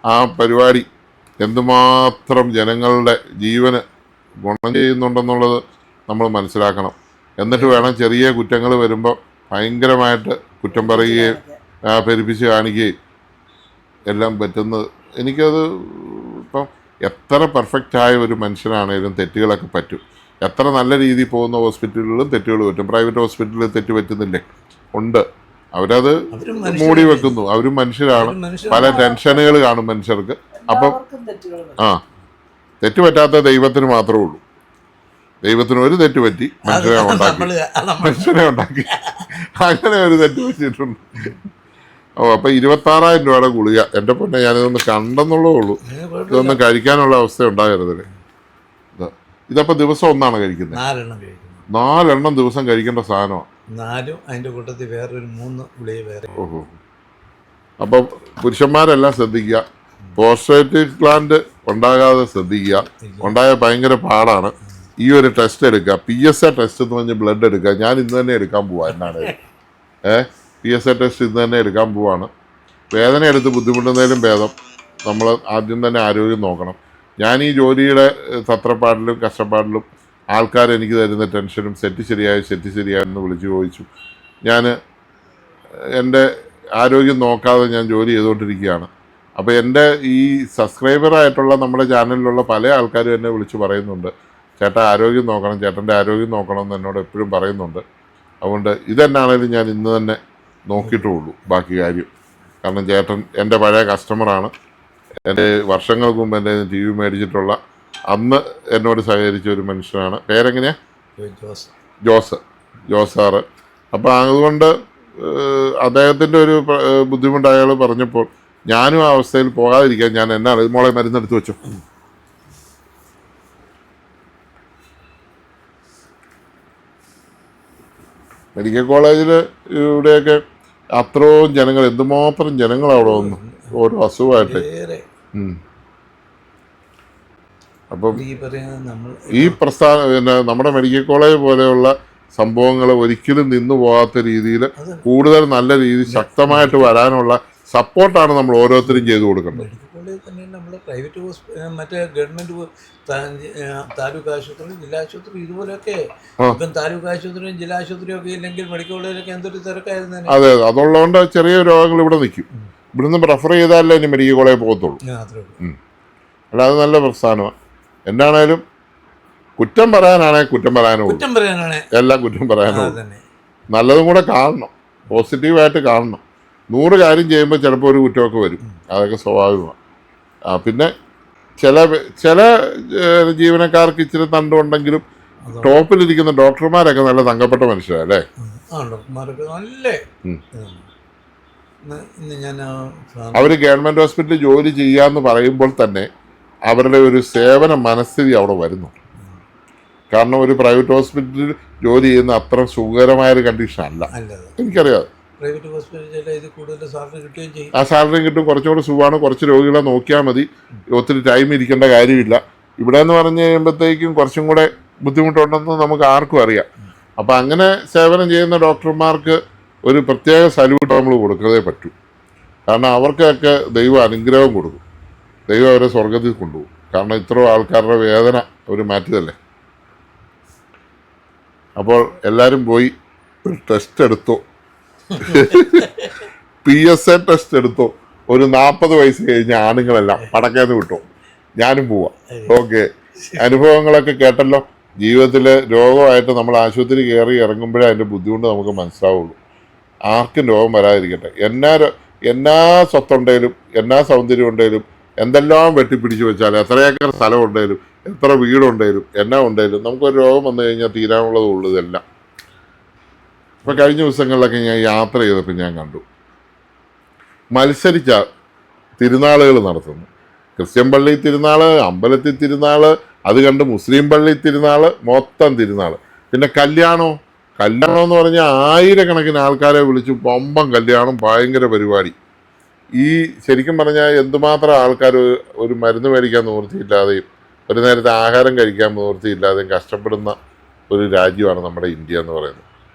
ആ പരിപാടി എന്തുമാത്രം ജനങ്ങളുടെ ജീവന് ഗുണം ചെയ്യുന്നുണ്ടെന്നുള്ളത് നമ്മൾ മനസ്സിലാക്കണം. എന്നിട്ട് വേണം ചെറിയ കുറ്റങ്ങൾ വരുമ്പോൾ ഭയങ്കരമായിട്ട് കുറ്റം പറയുകയും പെരുപ്പിച്ച് കാണിക്കുകയും എല്ലാം പറ്റുന്നത്. എനിക്കത് ഇപ്പം എത്ര പെർഫെക്റ്റായ ഒരു മനുഷ്യനാണേലും തെറ്റുകളൊക്കെ പറ്റും. എത്ര നല്ല രീതിയിൽ പോകുന്ന ഹോസ്പിറ്റലുകളിലും തെറ്റുകൾ പറ്റും. പ്രൈവറ്റ് ഹോസ്പിറ്റലിൽ തെറ്റ് പറ്റുന്നില്ലേ? ഉണ്ട്. അവരത് മൂടി വെക്കുന്നു. അവരും മനുഷ്യരാണ്. പല ടെൻഷനുകൾ കാണും മനുഷ്യർക്ക്. അപ്പം തെറ്റ് പറ്റാത്ത ദൈവത്തിന് മാത്രമേ ഉള്ളൂ. ദൈവത്തിന് ഒരു തെറ്റ് പറ്റി മനുഷ്യനെ ഉണ്ടാക്കി അങ്ങനെ ഒരു തെറ്റ് പറ്റിയിട്ടുണ്ട്. അപ്പം 26,000 രൂപയുടെ ഗുളിക. എൻ്റെ പൊന്നെ, ഞാനിതൊന്ന് കണ്ടെന്നുള്ളേ ഉള്ളൂ. ഇതൊന്നും കഴിക്കാനുള്ള അവസ്ഥ ഉണ്ടാകരുതല്ലേ. ഇതപ്പോൾ ദിവസം ഒന്നാണ് കഴിക്കുന്നത്? 4 ദിവസം കഴിക്കേണ്ട സാധനമാണ്. 4 അതിൻ്റെ കൂട്ടത്തിൽ വേറൊരു 3 ഗുളിക വേറെ. ഓഹോ. അപ്പം പുരുഷന്മാരെല്ലാം ശ്രദ്ധിക്കുക. പ്രോസ്റ്റേറ്റ് ഗ്ലാൻഡ് ഉണ്ടാകാതെ ശ്രദ്ധിക്കുക. ഉണ്ടായാൽ ഭയങ്കര പാടാണ്. ഈ ഒരു ടെസ്റ്റ് എടുക്കുക, PSA ടെസ്റ്റ് എന്ന് പറഞ്ഞ് ബ്ലഡ് എടുക്കുക. ഞാൻ ഇന്ന് തന്നെ എടുക്കാൻ പോവാ. എന്നാണ് PSA ടെസ്റ്റ് ഇന്ന് തന്നെ എടുക്കാൻ പോവാണ്. വേദന എടുത്ത് ബുദ്ധിമുട്ടുന്നതിലും ഭേദം നമ്മൾ ആദ്യം തന്നെ ആരോഗ്യം നോക്കണം. ഞാൻ ഈ ജോലിയുടെ തത്രപ്പാടിലും കഷ്ടപ്പാടിലും ആൾക്കാർ എനിക്ക് തരുന്ന ടെൻഷനും സെറ്റ് ശരിയായെന്ന് വിളിച്ച് ചോദിച്ചു. ഞാൻ എൻ്റെ ആരോഗ്യം നോക്കാതെ ഞാൻ ജോലി ചെയ്തുകൊണ്ടിരിക്കുകയാണ്. അപ്പോൾ എൻ്റെ ഈ സബ്സ്ക്രൈബറായിട്ടുള്ള നമ്മുടെ ചാനലിലുള്ള പല ആൾക്കാരും എന്നെ വിളിച്ച് പറയുന്നുണ്ട്, ചേട്ടാ ആരോഗ്യം നോക്കണം, ചേട്ടൻ്റെ ആരോഗ്യം നോക്കണം എന്ന് എന്നോട് എപ്പോഴും പറയുന്നുണ്ട്. അതുകൊണ്ട് ഇതെന്നാണേലും ഞാൻ ഇന്ന് തന്നെ നോക്കിയിട്ടുള്ളൂ ബാക്കി കാര്യം. കാരണം ചേട്ടൻ എൻ്റെ പഴയ കസ്റ്റമറാണ്. എൻ്റെ വർഷങ്ങൾക്ക് മുമ്പ് എൻ്റെ TV മേടിച്ചിട്ടുള്ള അന്ന് എന്നോട് സഹകരിച്ച ഒരു മനുഷ്യനാണ്. പേരെങ്ങനെയാ? ജോസ് സാറ്. അപ്പോൾ അതുകൊണ്ട് അദ്ദേഹത്തിൻ്റെ ഒരു ബുദ്ധിമുട്ട് അയാൾ പറഞ്ഞപ്പോൾ ഞാനും ആ അവസ്ഥയിൽ പോകാതിരിക്കാൻ ഞാൻ എന്നാണ് മോളെ മരുന്നെടുത്ത് വെച്ചു. മെഡിക്കൽ കോളേജിൽ ഇവിടെയൊക്കെ അത്രയും ജനങ്ങൾ, എന്തുമാത്രം ജനങ്ങൾ അവിടെ വന്നു ഓരോ അസുഖമായിട്ട്. അപ്പം ഈ പിന്നെ നമ്മുടെ മെഡിക്കൽ കോളേജ് പോലെയുള്ള സംഭവങ്ങൾ ഒരിക്കലും നിന്നു പോകാത്ത രീതിയിൽ കൂടുതൽ നല്ല രീതിയിൽ ശക്തമായിട്ട് വരാനുള്ള സപ്പോർട്ടാണ് നമ്മൾ ഓരോരുത്തരും ചെയ്തു കൊടുക്കേണ്ടത്. മെഡിക്കൽ കോളേജ് തന്നെ നമ്മൾ പ്രൈവറ്റ് മറ്റേ ഗവൺമെൻറ് താലൂക്ക് ആശുപത്രി, ജില്ലാ ആശുപത്രി ഇതുപോലെയൊക്കെ. ഇപ്പം താലൂക്ക് ആശുപത്രിയും ജില്ലാ ആശുപത്രിയും ഒക്കെ ഇല്ലെങ്കിൽ മെഡിക്കൽ കോളേജിലൊക്കെ എന്തൊരു തിരക്കായിരുന്നു. അതെ, അതുള്ളതുകൊണ്ട് ചെറിയ രോഗങ്ങൾ ഇവിടെ നിൽക്കും. ഇവിടുന്ന് റെഫർ ചെയ്താലേ ഇനി മെഡിക്കൽ കോളേജിൽ പോകത്തുള്ളൂ. അല്ലാതെ നല്ല പ്രസ്ഥാനമാണ്. എന്താണേലും കുറ്റം പറയാനാണെങ്കിൽ കുറ്റം പറയാനോ, എല്ലാം കുറ്റം പറയാനോ. നല്ലതും കൂടെ കാണണം, പോസിറ്റീവായിട്ട് കാണണം. 100 കാര്യം ചെയ്യുമ്പോൾ ചിലപ്പോൾ ഒരു കുറ്റമൊക്കെ വരും, അതൊക്കെ സ്വാഭാവികമാണ്. പിന്നെ ചില ജീവനക്കാർക്ക് ഇച്ചിരി തണ്ടുണ്ടെങ്കിലും ടോപ്പിലിരിക്കുന്ന ഡോക്ടർമാരൊക്കെ നല്ല തങ്കപ്പെട്ട മനുഷ്യരല്ലേ. ആ ഡോക്ടർമാരൊക്കെ നല്ല ഇതാണ്. ഇന്ന് ഞാൻ അവർ ഗവൺമെൻറ് ഹോസ്പിറ്റലിൽ ജോലി ചെയ്യാന്ന് പറയുമ്പോൾ തന്നെ അവരുടെ ഒരു സേവന മനസ്ഥിതി അവിടെ വരുന്നു. കാരണം ഒരു പ്രൈവറ്റ് ഹോസ്പിറ്റലിൽ ജോലി ചെയ്യുന്ന അത്ര സുഖകരമായൊരു കണ്ടീഷൻ അല്ല, നല്ലത്. എനിക്കറിയാം. പ്രൈവറ്റ് ഹോസ്പിറ്റലിൽ ഇത് കൂടുതൽ സാലറി കിട്ടുകയും ചെയ്യും. ആ സാലറി കിട്ടും, കുറച്ചുകൂടെ സുഖമാണ്, കുറച്ച് രോഗികളെ നോക്കിയാൽ മതി, ഒത്തിരി ടൈം ഇരിക്കേണ്ട കാര്യമില്ല. ഇവിടെ എന്ന് പറഞ്ഞു കഴിയുമ്പോഴത്തേക്കും കുറച്ചും കൂടെ ബുദ്ധിമുട്ടുണ്ടെന്ന് നമുക്ക് ആർക്കും അറിയാം. അപ്പം അങ്ങനെ സേവനം ചെയ്യുന്ന ഡോക്ടർമാർക്ക് ഒരു പ്രത്യേക സല്യൂട്ട് നമ്മൾ കൊടുക്കുന്നതേ പറ്റൂ. കാരണം അവർക്കൊക്കെ ദൈവം അനുഗ്രഹം കൊടുക്കും, ദൈവം അവരെ സ്വർഗത്തിൽ കൊണ്ടുപോകും. കാരണം ഇത്രയും ആൾക്കാരുടെ വേദന അവർ മാറ്റിയതല്ലേ. അപ്പോൾ എല്ലാവരും പോയി ഒരു ടെസ്റ്റ് എടുത്തോ, PSA ടെസ്റ്റ് എടുത്തോ. ഒരു 40 വയസ്സ് കഴിഞ്ഞ ആണുങ്ങളെല്ലാം പടക്കേന്ന് വിട്ടോ, ഞാനും പോവാം. ഓക്കെ, അനുഭവങ്ങളൊക്കെ കേട്ടല്ലോ. ജീവിതത്തിൽ രോഗമായിട്ട് നമ്മൾ ആശുപത്രി കയറി ഇറങ്ങുമ്പോഴേ അതിൻ്റെ ബുദ്ധിമുട്ട് നമുക്ക് മനസ്സിലാവുള്ളൂ. ആർക്കും രോഗം വരാതിരിക്കട്ടെ. എന്നാ സ്വത്തുണ്ടെങ്കിലും എന്നാ സൗന്ദര്യം ഉണ്ടെങ്കിലും എന്തെല്ലാം വെട്ടിപ്പിടിച്ച് വെച്ചാൽ എത്ര ഏക്കർ സ്ഥലം ഉണ്ടെങ്കിലും എത്ര വീടുണ്ടെങ്കിലും എന്നാ ഉണ്ടെങ്കിലും നമുക്കൊരു രോഗം വന്നു കഴിഞ്ഞാൽ തീരാനുള്ളത് ഉള്ളതെല്ലാം. ഇപ്പം കഴിഞ്ഞ ദിവസങ്ങളിലൊക്കെ ഞാൻ യാത്ര ചെയ്തപ്പോൾ ഞാൻ കണ്ടു, മത്സരിച്ച തിരുനാളുകൾ നടത്തുന്നു. ക്രിസ്ത്യൻ പള്ളി തിരുനാൾ, അമ്പലത്തിൽ തിരുനാൾ, അത് കണ്ട് മുസ്ലിം പള്ളി തിരുനാൾ, മൊത്തം തിരുനാൾ. പിന്നെ കല്യാണം എന്ന് പറഞ്ഞാൽ ആയിരക്കണക്കിന് ആൾക്കാരെ വിളിച്ചു പമ്പം കല്യാണം, ഭയങ്കര പരിപാടി. ഈ ശരിക്കും പറഞ്ഞാൽ എന്തുമാത്രം ആൾക്കാർ ഒരു മരുന്ന് മേടിക്കാൻ നിവൃത്തിയില്ലാതെയും ഒരു നേരത്തെ ആഹാരം കഴിക്കാൻ നിവൃത്തിയില്ലാതെയും കഷ്ടപ്പെടുന്ന ഒരു രാജ്യമാണ് നമ്മുടെ ഇന്ത്യ എന്ന് പറയുന്നത്.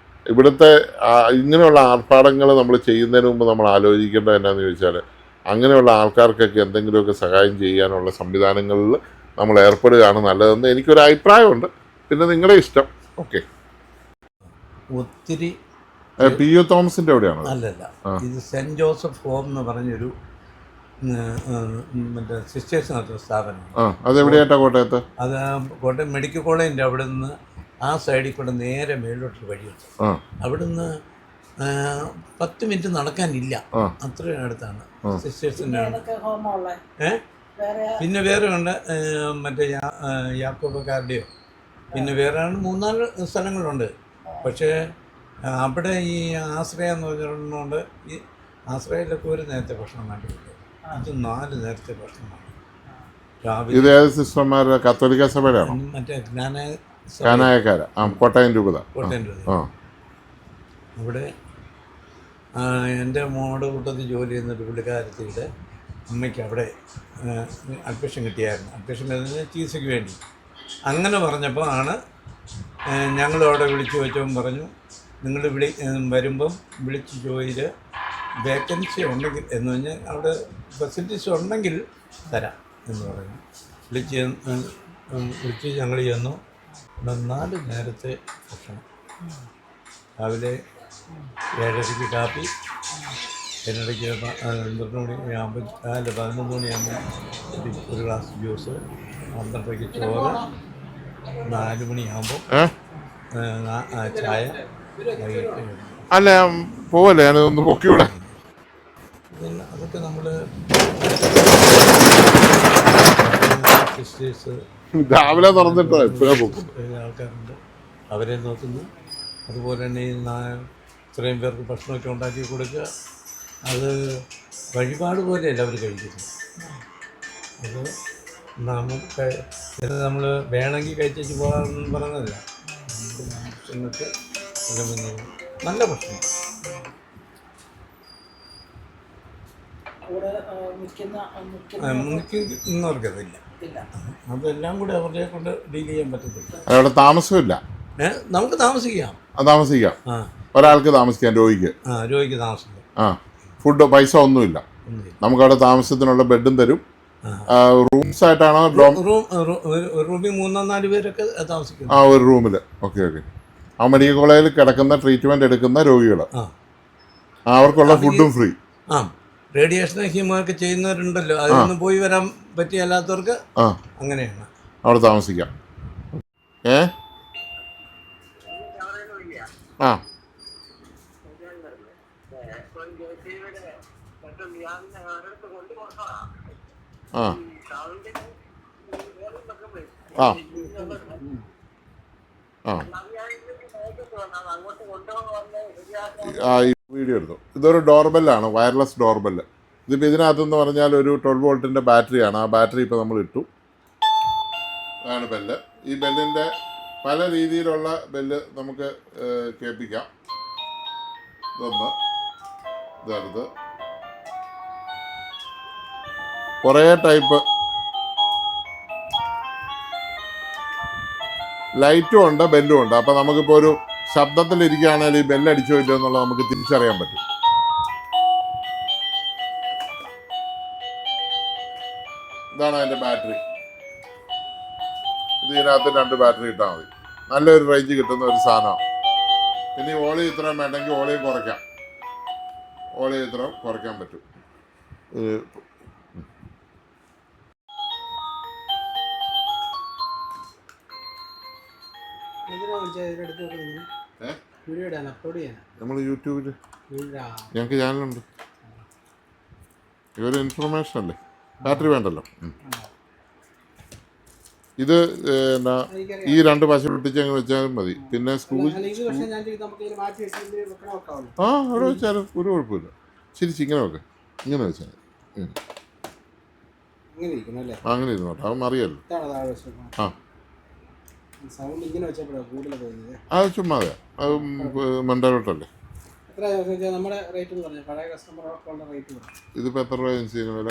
ഇവിടുത്തെ ഇങ്ങനെയുള്ള ആർഭാടങ്ങൾ നമ്മൾ ചെയ്യുന്നതിന് മുമ്പ് നമ്മൾ ആലോചിക്കേണ്ടത് എന്നാന്ന് ചോദിച്ചാൽ, അങ്ങനെയുള്ള ആൾക്കാർക്കൊക്കെ എന്തെങ്കിലുമൊക്കെ സഹായം ചെയ്യാനുള്ള സംവിധാനങ്ങളിൽ നമ്മൾ ഏർപ്പെടുകയാണ് നല്ലതെന്ന് എനിക്കൊരു അഭിപ്രായമുണ്ട്. പിന്നെ നിങ്ങളുടെ ഇഷ്ടം. ഓക്കെ. ഒത്തിരി PU തോമസിൻ്റെ എവിടെയാണ്? അല്ലല്ല, ഇത് സെൻറ്റ് ജോസഫ് ഹോം എന്ന് പറഞ്ഞൊരു മറ്റേ സിസ്റ്റേഴ്സ് നടത്തുന്ന സ്ഥാപനമാണ്. അതെവിടെയായിട്ടാണ്? കോട്ടയത്ത്. അത് കോട്ടയം മെഡിക്കൽ കോളേജിൻ്റെ അവിടെ നിന്ന് ആ സൈഡിൽ കൂടെ നേരെ മേളിലോട്ട് വഴിയുണ്ട്. അവിടെ നിന്ന് 10 മിനിറ്റ് നടക്കാനില്ല, അത്രയും അടുത്താണ് സിസ്റ്റേഴ്സിൻ്റെ. പിന്നെ വേറെ ഉണ്ട് മറ്റേ യാക്കോബക്കാരുടെയോ, പിന്നെ വേറെ 3-4 സ്ഥലങ്ങളുണ്ട്. പക്ഷേ അവിടെ ഈ ആശ്രയം എന്ന് പറഞ്ഞുകൊണ്ട് ഈ ആശ്രയയിലൊക്കെ ഒരു നേരത്തെ ഭക്ഷണം വേണ്ടി കിട്ടും. ഇത് 4 നേരത്തെ ഭക്ഷണമാണ് രാവിലെ. ഇത് ഏത് സിസ്റ്റർമാരുടെ? കത്തോലിക്ക സഭയുടെയാണോ? മറ്റേ കാനായക്കാര, കോട്ടയം രൂപത. കോട്ടയം രൂപത. അവിടെ എൻ്റെ മോടെ കൂട്ടത്തിൽ ജോലി ചെയ്യുന്നൊരു പുള്ളിക്കാരത്തിയുടെ അമ്മയ്ക്ക് അവിടെ അഡ്മിഷൻ കിട്ടിയായിരുന്നു. അഡ്മിഷൻ കിട്ടുന്നത് ചികിത്സയ്ക്ക് വേണ്ടി. അങ്ങനെ പറഞ്ഞപ്പോൾ ആണ് ഞങ്ങളും അവിടെ വിളിച്ചു വെച്ചവൻ പറഞ്ഞു, നിങ്ങൾ വരുമ്പം വിളിച്ച് ചോദിച്ച് വേക്കൻസി ഉണ്ടെങ്കിൽ എന്ന് പറഞ്ഞാൽ അവിടെ ഫെസിലിറ്റീസ് ഉണ്ടെങ്കിൽ തരാം എന്ന് പറഞ്ഞു. വിളിച്ച് ഞങ്ങൾ ചെന്നു. 4 നേരത്തെ ഭക്ഷണം, രാവിലെ 7:30 കാപ്പി, അതിനിടയ്ക്ക് 12 മണിയാകുമ്പോൾ 11 മണിയാകുമ്പോൾ ഒരു ഗ്ലാസ് ജ്യൂസ്, 12:30 ചോറ്, 4 മണിയാകുമ്പോൾ ചായ, വൈകിട്ട്. അല്ല പോവല്ലേ, ഞാനൊന്ന് പൊക്കിവിടെ. അതൊക്കെ നമ്മൾ സിസ്റ്റേഴ്സ് രാവിലെ തുറന്നിട്ടോ ആൾക്കാരുണ്ട്, അവരെ നോക്കുന്നു. അതുപോലെ തന്നെ ഈ ഇത്രയും പേർക്ക് ഭക്ഷണമൊക്കെ ഉണ്ടാക്കി കൊടുക്കുക, അത് വഴിപാട് പോലെയല്ല അവർ കഴിക്കുന്നത്. അത് നമ്മൾ വേണമെങ്കിൽ കഴിച്ചു പോകാമെന്ന് പറഞ്ഞതല്ല, നമുക്ക് നല്ല ഭക്ഷണം. മുന്നിക്കുന്നവർക്കതില്ല, അതെല്ലാം കൂടെ അവരെ കൊണ്ട് ഡീൽ ചെയ്യാൻ പറ്റത്തില്ല. അവിടെ താമസമില്ല, നമുക്ക് താമസിക്കാം. ഒരാൾക്ക് താമസിക്കാം, രോഗിക്ക് താമസിക്കാം. ഫുഡ് പൈസ ഒന്നുമില്ല. നമുക്കവിടെ താമസത്തിനുള്ള ബെഡും തരും. റൂംസ് ആയിട്ടാണോ? റൂമിൽ 3-4 പേരൊക്കെ താമസിക്കും ഒരു റൂമിൽ. ഓക്കെ. ആ മെഡിക്കൽ കോളേജിൽ കിടക്കുന്ന ട്രീറ്റ്മെന്റ് എടുക്കുന്ന രോഗികൾ, അവർക്കുള്ള ഫുഡും ഫ്രീ. റേഡിയേഷൻ ഹീമൊക്കെ ചെയ്യുന്നവരുണ്ടല്ലോ, അതിനൊന്നും പോയി വരാൻ പറ്റിയല്ലാത്തവർക്ക് അങ്ങനെയാണ് അവിടെ താമസിക്കാം. ആ ഈ വീഡിയോ എടുത്തു. ഇതൊരു ഡോർബെല്ലാണ്, വയർലെസ് ഡോർബെല്ല്. ഇതിപ്പോൾ ഇതിനകത്തെന്ന് പറഞ്ഞാൽ ഒരു 12 വോൾട്ടിൻ്റെ ബാറ്ററിയാണ്. ആ ബാറ്ററി ഇപ്പോൾ നമ്മൾ ഇട്ടു. അതാണ് ബെല്ല്. ഈ ബെല്ലിൻ്റെ പല രീതിയിലുള്ള ബെല്ല് നമുക്ക് കേൾപ്പിക്കാം. ഇതൊന്ന്, ഇതടുത്ത് കുറേ ടൈപ്പ് ലൈറ്റും ഉണ്ട്, ബെല്ലും ഉണ്ട്. അപ്പോൾ നമുക്കിപ്പോൾ ഒരു ശബ്ദത്തിലിരിക്കുകയാണെങ്കിൽ ഈ ബെല്ലടിച്ചോ ഇല്ലയോ എന്നുള്ളത് നമുക്ക് തിരിച്ചറിയാൻ പറ്റും. ഇതാണ് അതിൻ്റെ ബാറ്ററി. ഇതിനകത്ത് 2 ബാറ്ററി ഇട്ടാൽ മതി. നല്ലൊരു റേഞ്ച് കിട്ടുന്ന ഒരു സാധനമാണ്. പിന്നെ ഈ വോളിയം ഇത്രയും വേണ്ടെങ്കിൽ വോളിയം കുറയ്ക്കാം. വോളിയം ഇത്രയും കുറയ്ക്കാൻ പറ്റും. നമ്മൾ യൂട്യൂബിൽ ഞങ്ങൾക്ക് ചാനലുണ്ട്. ഇതൊരു ഇൻഫർമേഷൻ അല്ലേ, ബാറ്ററി വേണ്ടല്ലോ. ഇത് എന്നാ ഈ 2 പശ പൊട്ടിച്ച് അങ്ങ് വെച്ചാലും മതി. പിന്നെ അവിടെ വെച്ചാലും ഒരു കുഴപ്പമില്ല. ശരിച്ച് ഇങ്ങനെ വെക്കാം, ഇങ്ങനെ വെച്ചാൽ അങ്ങനെ ഇരുന്നോട്ടെ, അവൻ അറിയാലോ. ആ അത് ചുമ്മാതെ അത് മണ്ടലോട്ടല്ലേ. ഇതിപ്പോൾ എത്ര രൂപ വില?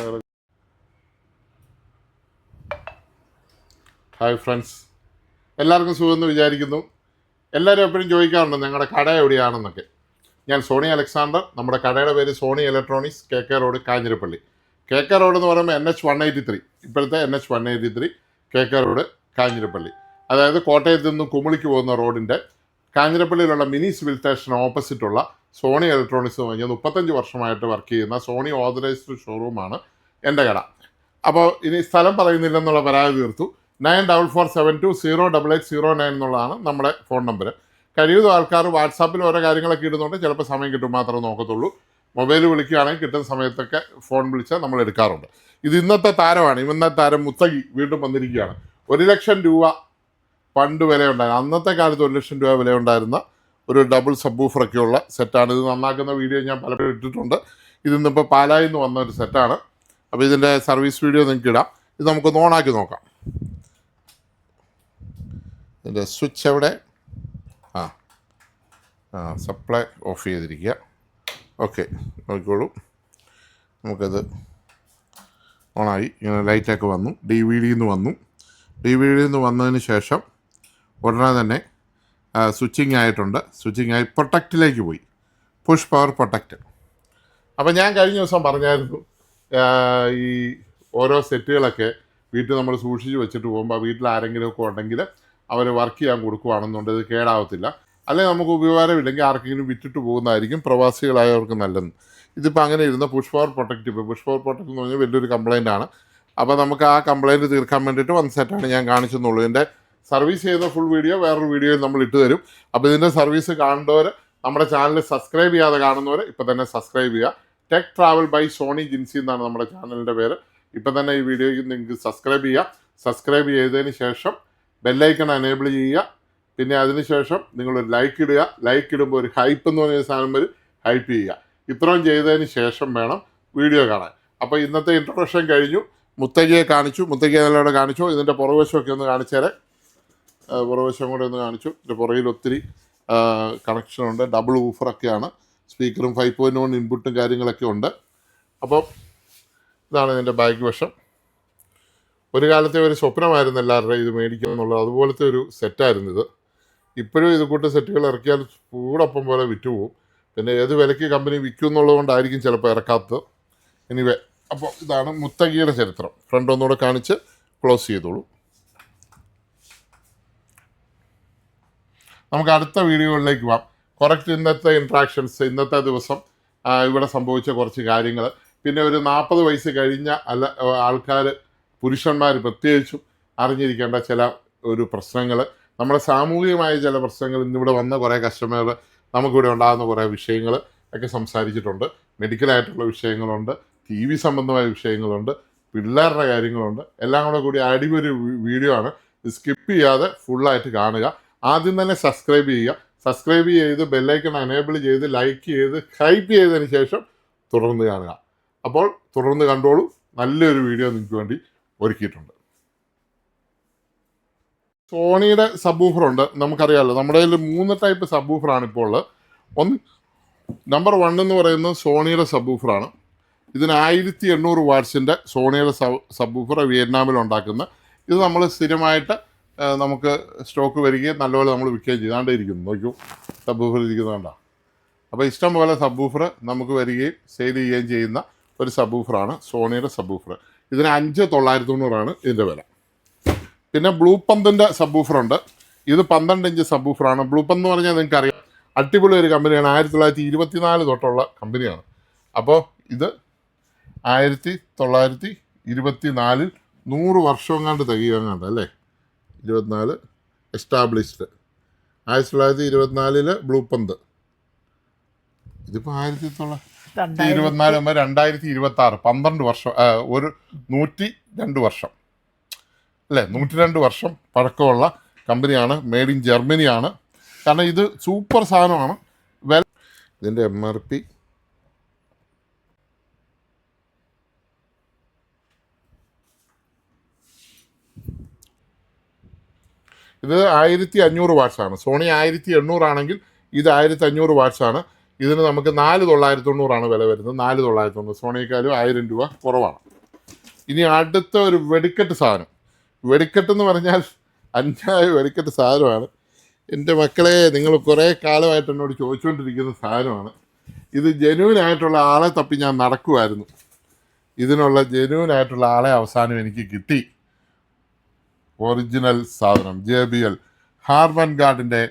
ഹായ് ഫ്രണ്ട്സ്, എല്ലാവർക്കും സുഖമെന്ന് വിചാരിക്കുന്നു. എല്ലാവരും എപ്പോഴും ചോദിക്കാറുണ്ട് ഞങ്ങളുടെ കട എവിടെയാണെന്നൊക്കെ. ഞാൻ സോണി അലക്സാണ്ടർ. നമ്മുടെ കടയുടെ പേര് Sony electronics, KK road, Kanjirappally. KK road എന്ന് പറയുമ്പോൾ NH 183, ഇപ്പോഴത്തെ NH 183 KK റോഡ്, കാഞ്ഞിരപ്പള്ളി. അതായത് കോട്ടയത്ത് നിന്ന് കുമിളിക്ക് പോകുന്ന റോഡിൻ്റെ കാഞ്ഞിരപ്പള്ളിയിലുള്ള മിനി സിവിൽ സ്റ്റേഷൻ ഓപ്പോസിറ്റുള്ള സോണി ഇലക്ട്രോണിക്സ് എന്ന് പറഞ്ഞാൽ 35 വർഷമായിട്ട് വർക്ക് ചെയ്യുന്ന സോണി ഓതറൈസ്ഡ് ഷോറൂമാണ് എൻ്റെ കട. അപ്പോൾ ഇനി സ്ഥലം പറയുന്നില്ലെന്നുള്ള പരാതി തീർത്തു. 9447208809 എന്നുള്ളതാണ് നമ്മുടെ ഫോൺ നമ്പർ. കഴിയുന്ന ആൾക്കാർ വാട്സാപ്പിൽ ഓരോ കാര്യങ്ങളൊക്കെ ഇടുന്നുണ്ട്. ചിലപ്പോൾ സമയം കിട്ടും മാത്രമേ നോക്കത്തുള്ളൂ. മൊബൈൽ വിളിക്കുകയാണെങ്കിൽ കിട്ടുന്ന സമയത്തൊക്കെ ഫോൺ വിളിച്ചാൽ നമ്മൾ എടുക്കാറുണ്ട്. ഇത് ഇന്നത്തെ താരമാണ്. ഇന്നത്തെ താരം മുത്തകി വീണ്ടും വന്നിരിക്കുകയാണ്. 1 ലക്ഷം രൂപ പണ്ട് വിലയുണ്ടായിരുന്നു. അന്നത്തെ കാലത്ത് 1 ലക്ഷം രൂപ വിലയുണ്ടായിരുന്ന ഒരു ഡബിൾ സബ്ബൂഫറൊക്കെയുള്ള സെറ്റാണ്. ഇത് നന്നാക്കുന്ന വീഡിയോ ഞാൻ പലപ്പോഴും ഇട്ടിട്ടുണ്ട്. ഇതിന്നിപ്പോൾ പാലായിൽ നിന്ന് വന്ന ഒരു സെറ്റാണ്. അപ്പോൾ ഇതിൻ്റെ സർവീസ് വീഡിയോ നിങ്ങൾക്ക് ഇടാം. ഇത് നമുക്കൊന്ന് ഓണാക്കി നോക്കാം. ഇതിൻ്റെ സ്വിച്ച് എവിടെ? സപ്ലൈ ഓഫ് ചെയ്തിരിക്കുക. ഓക്കെ, നോക്കിക്കോളൂ. നമുക്കത് ഓണായി. ഇങ്ങനെ ലൈറ്റൊക്കെ വന്നു. DVD നിന്ന് വന്നതിന് ശേഷം ഉടനെ തന്നെ സ്വിച്ചിങ് ആയിട്ടുണ്ട്. സ്വിച്ചിങ് ആയി പ്രൊട്ടക്റ്റിലേക്ക് പോയി. Push power protect. അപ്പോൾ ഞാൻ കഴിഞ്ഞ ദിവസം പറഞ്ഞായിരുന്നു ഈ ഓരോ സെറ്റുകളൊക്കെ വീട്ടിൽ നമ്മൾ സൂക്ഷിച്ച് വെച്ചിട്ട് പോകുമ്പോൾ വീട്ടിൽ ആരെങ്കിലുമൊക്കെ ഉണ്ടെങ്കിൽ അവർ വർക്ക് ചെയ്യാൻ കൊടുക്കുകയാണെന്നുണ്ട് ഇത് കേടാവത്തില്ല. അല്ലെങ്കിൽ നമുക്ക് ഉപകാരമില്ലെങ്കിൽ ആർക്കെങ്കിലും വിറ്റിട്ട് പോകുന്നതായിരിക്കും പ്രവാസികളായവർക്ക് നല്ലത്. ഇതിപ്പോൾ അങ്ങനെ ഇരുന്ന പുഷ് പവർ പ്രൊട്ടക്റ്റ്. ഇപ്പോൾ പുഷ് പവർ പ്രൊട്ടക്റ്റ് എന്ന് പറഞ്ഞാൽ വലിയൊരു കംപ്ലയിൻ്റ് ആണ്. അപ്പോൾ നമുക്ക് ആ കംപ്ലയിൻറ്റ് തീർക്കാൻ വേണ്ടിയിട്ട് വൺ സെറ്റാണ് ഞാൻ കാണിച്ചെന്നുള്ളൂ. ഇതിൻ്റെ സർവീസ് ചെയ്യുന്ന ഫുൾ വീഡിയോ വേറൊരു വീഡിയോയിൽ നമ്മൾ ഇട്ട് തരും. അപ്പോൾ ഇതിൻ്റെ സർവീസ് കാണേണ്ടവർ, നമ്മുടെ ചാനൽ സബ്സ്ക്രൈബ് ചെയ്യാതെ കാണുന്നവർ ഇപ്പോൾ തന്നെ സബ്സ്ക്രൈബ് ചെയ്യുക. Tech travel by Sony Jincy എന്നാണ് നമ്മുടെ ചാനലിൻ്റെ പേര്. ഇപ്പം തന്നെ ഈ വീഡിയോയ്ക്ക് നിങ്ങൾക്ക് സബ്സ്ക്രൈബ് ചെയ്യുക. സബ്സ്ക്രൈബ് ചെയ്തതിന് ശേഷം ബെല്ലൈക്കൺ എനേബിൾ ചെയ്യുക. പിന്നെ അതിനുശേഷം നിങ്ങളൊരു ലൈക്ക് ഇടുക. ലൈക്ക് ഇടുമ്പോൾ ഒരു ഹൈപ്പ് എന്ന് പറഞ്ഞ സാധനം വരും, ഹൈപ്പ് ചെയ്യുക. ഇത്രയും ചെയ്തതിന് ശേഷം വേണം വീഡിയോ കാണാൻ. അപ്പോൾ ഇന്നത്തെ ഇൻട്രൊഡക്ഷൻ കഴിഞ്ഞു. മുത്തകിയെ കാണിച്ചു. മുത്തകിയെ നല്ലോണം കാണിച്ചു. ഇതിൻ്റെ പുറകുവശമൊക്കെ ഒന്ന് കാണിച്ചേരെ. പുറകുവശം കൂടെ ഒന്ന് കാണിച്ചു. ഇതിൻ്റെ പുറകിൽ ഒത്തിരി കണക്ഷനുണ്ട്. ഡബിൾ ഊഫറൊക്കെയാണ്. സ്പീക്കറും 5.1 ഇൻപുട്ടും കാര്യങ്ങളൊക്കെ ഉണ്ട്. അപ്പോൾ ഇതാണ് ഇതിൻ്റെ ബാക്ക് വശം. ഒരു കാലത്തെ ഒരു സ്വപ്നമായിരുന്നു എല്ലാവരുടെയും ഇത് മേടിക്കുക എന്നുള്ളത്. അതുപോലത്തെ ഒരു സെറ്റായിരുന്നു ഇത്. ഇപ്പോഴും ഇത് കൂട്ട് സെറ്റുകൾ ഇറക്കിയാൽ കൂടൊപ്പം പോലെ വിറ്റുപോകും. പിന്നെ ഏത് വിലയ്ക്ക് കമ്പനി വിൽക്കും എന്നുള്ളത് കൊണ്ടായിരിക്കും ചിലപ്പോൾ ഇറക്കാത്തത്. എനിവേ, അപ്പോൾ ഇതാണ് മുത്തകിയുടെ ചരിത്രം. ഫ്രണ്ട് ഒന്നുകൂടെ കാണിച്ച് ക്ലോസ് ചെയ്തോളൂ. നമുക്ക് അടുത്ത വീഡിയോകളിലേക്ക് പോകാം. കറക്റ്റ് ഇന്നത്തെ ഇൻട്രാക്ഷൻസ്, ഇന്നത്തെ ദിവസം ഇവിടെ സംഭവിച്ച കുറച്ച് കാര്യങ്ങൾ, പിന്നെ ഒരു 40 വയസ്സ് കഴിഞ്ഞ ആൾക്കാർ, പുരുഷന്മാർ പ്രത്യേകിച്ചും അറിഞ്ഞിരിക്കേണ്ട ചില ഒരു പ്രശ്നങ്ങൾ, നമ്മുടെ സാമൂഹികമായ ചില പ്രശ്നങ്ങൾ, ഇന്നിവിടെ വന്ന കുറേ കസ്റ്റമർ നമുക്കിവിടെ ഉണ്ടാകുന്ന കുറേ വിഷയങ്ങൾ ഒക്കെ സംസാരിച്ചിട്ടുണ്ട്. മെഡിക്കലായിട്ടുള്ള വിഷയങ്ങളുണ്ട്, TV സംബന്ധമായ വിഷയങ്ങളുണ്ട്, പിള്ളേരുടെ കാര്യങ്ങളുണ്ട്. എല്ലാം കൂടി അടിപൊളി വീഡിയോ ആണ്. സ്കിപ്പ് ചെയ്യാതെ ഫുള്ളായിട്ട് കാണുക. ആദ്യം തന്നെ സബ്സ്ക്രൈബ് ചെയ്യുക. സബ്സ്ക്രൈബ് ചെയ്ത് ബെല്ലൈക്കൺ എനേബിൾ ചെയ്ത് ലൈക്ക് ചെയ്ത് ഹൈപ്പ് ചെയ്തതിന് ശേഷം തുടർന്ന് കാണുക. അപ്പോൾ തുടർന്ന് കണ്ടോളൂ, നല്ലൊരു വീഡിയോ നിങ്ങൾക്ക് വേണ്ടി ഒരുക്കിയിട്ടുണ്ട്. സോണിയുടെ സബ്ബൂഫറുണ്ട്, നമുക്കറിയാമല്ലോ. നമ്മുടെ കയ്യിൽ 3 ടൈപ്പ് സബ്ബൂഫറാണ് ഇപ്പോൾ ഉള്ളത്. നമ്പർ 1 എന്ന് പറയുന്നത് സോണിയുടെ സബ്ബൂഫറാണ്. ഇതിന് 1800 വാട്ട്സിൻ്റെ സോണിയുടെ സബ്ബൂഫർ വിയറ്റ്നാമിൽ ഉണ്ടാക്കുന്ന. ഇത് നമ്മൾ സ്ഥിരമായിട്ട് നമുക്ക് സ്റ്റോക്ക് വരികയും നല്ലപോലെ നമ്മൾ വിൽക്കുകയും ചെയ്താണ്ട് ഇരിക്കുന്നു. നോക്കൂ, സബ്ബൂഫർ ഇരിക്കുന്നുണ്ടോ? അപ്പോൾ ഇഷ്ടം പോലെ സബ്ബൂഫർ നമുക്ക് വരികയും സെയിൽ ചെയ്യുകയും ചെയ്യുന്ന ഒരു സബ്ബൂഫറാണ് സോണിയുടെ സബ്ബൂഫർ. ഇതിന് 5990 ഇതിൻ്റെ വില. പിന്നെ ബ്ലൂ പന്തിൻ്റെ സബ്ബൂഫറുണ്ട്. ഇത് 12 ഇഞ്ച് സബ്ബൂഫറാണ്. ബ്ലൂ പന്ത് എന്ന് പറഞ്ഞാൽ നിങ്ങൾക്കറിയാം, അടിപൊളി ഒരു കമ്പനിയാണ്. 1924 തൊട്ടുള്ള കമ്പനിയാണ്. അപ്പോൾ ഇത് 1924 100 വർഷം കണ്ട് തികയാങ്ങാണ്ട് അല്ലേ? 24 എസ്റ്റാബ്ലിഷ്ഡ്. 1924 ബ്ലൂ പന്ത്. ഇതിപ്പോൾ 1924 2026 12 വർഷം, ഒരു 102 വർഷം അല്ലേ? 102 വർഷം പഴക്കമുള്ള കമ്പനിയാണ്. മെയ്ഡ് ഇൻ ജർമ്മനിയാണ്. കാരണം ഇത് സൂപ്പർ സാധനമാണ്. ഇതിൻ്റെ MRP ഇത് 1500 വാട്ട്സാണ്. സോണി 1800 ആണെങ്കിൽ ഇത് 1500 വാട്ട്സാണ്. ഇതിന് നമുക്ക് 4990 വില വരുന്നത്. 4990. സോണിയേക്കാളും 1000 രൂപ കുറവാണ്. ഇനി അടുത്ത ഒരു വെടിക്കെട്ട് സാധനം. വെടിക്കെട്ടെന്ന് പറഞ്ഞാൽ അന്യായ വെടിക്കെട്ട് സാധനമാണ്. എൻ്റെ മക്കളെ, നിങ്ങൾ കുറേ കാലമായിട്ട് എന്നോട് ചോദിച്ചുകൊണ്ടിരിക്കുന്ന സാധനമാണ്. ഇത് ജെന്യൂനായിട്ടുള്ള ആളെ തപ്പി ഞാൻ നടക്കുമായിരുന്നു. ഇതിനുള്ള ജെന്യൂനായിട്ടുള്ള ആളെ അവസാനം എനിക്ക് കിട്ടി. ഒറിജിനൽ സാധനം JBL ഹാർമൻ ഗാർഡിൻ്റെ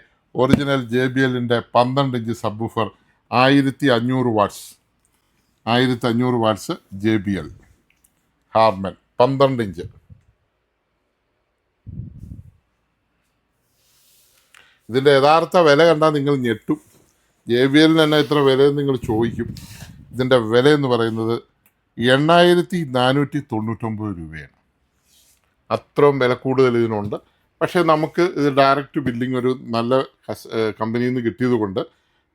ഒറിജിനൽ JBLൻ്റെ 12 inch subwoofer 1500 watts. 1500 watts JBL Harman 12 inch. ഇതിൻ്റെ യഥാർത്ഥ വില കണ്ടാൽ നിങ്ങൾ ഞെട്ടും. JBLന് തന്നെ ഇത്ര വിലയെന്ന് നിങ്ങൾ ചോദിക്കും. ഇതിൻ്റെ വില എന്ന് പറയുന്നത് 8499 രൂപയാണ്. അത്രയും വില കൂടുതൽ ഇതിനുണ്ട്. പക്ഷേ നമുക്ക് ഇത് ഡയറക്റ്റ് ബില്ലിംഗ് ഒരു നല്ല കമ്പനിയിൽ നിന്ന് കിട്ടിയത് കൊണ്ട്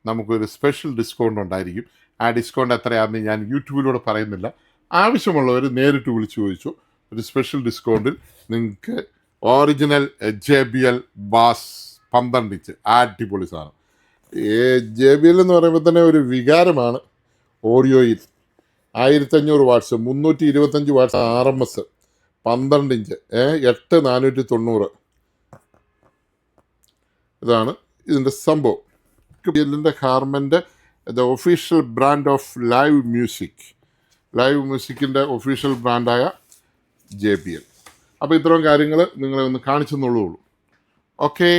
നമുക്കൊരു സ്പെഷ്യൽ ഡിസ്കൗണ്ട് ഉണ്ടായിരിക്കും. ആ ഡിസ്കൗണ്ട് എത്രയാണെന്ന് ഞാൻ യൂട്യൂബിലൂടെ പറയുന്നില്ല. ആവശ്യമുള്ളവർ നേരിട്ട് വിളിച്ച് ചോദിച്ചു. ഒരു സ്പെഷ്യൽ ഡിസ്കൗണ്ടിൽ നിങ്ങൾക്ക് ഒറിജിനൽ JBL ബാസ് 12 ഇഞ്ച് അടിപൊളി സാധനം. JBL എന്ന് പറയുമ്പോൾ തന്നെ ഒരു വികാരമാണ്. ഓഡിയോയിൽ 1500 വാട്ട്സ് 325 വാട്ട്സ് RMS 12 ഇഞ്ച് 8490. ഇതാണ് ഇതിൻ്റെ സംഭവം. JBLൻ്റെ ഹാർമൻ്റെ ഒഫീഷ്യൽ ബ്രാൻഡ് ഓഫ് ലൈവ് മ്യൂസിക്കിൻ്റെ ഒഫീഷ്യൽ ബ്രാൻഡായ JBL. അപ്പോൾ ഇത്തരം കാര്യങ്ങൾ നിങ്ങളെ ഒന്ന് കാണിച്ചെന്നുള്ളൂ. ഓക്കെ.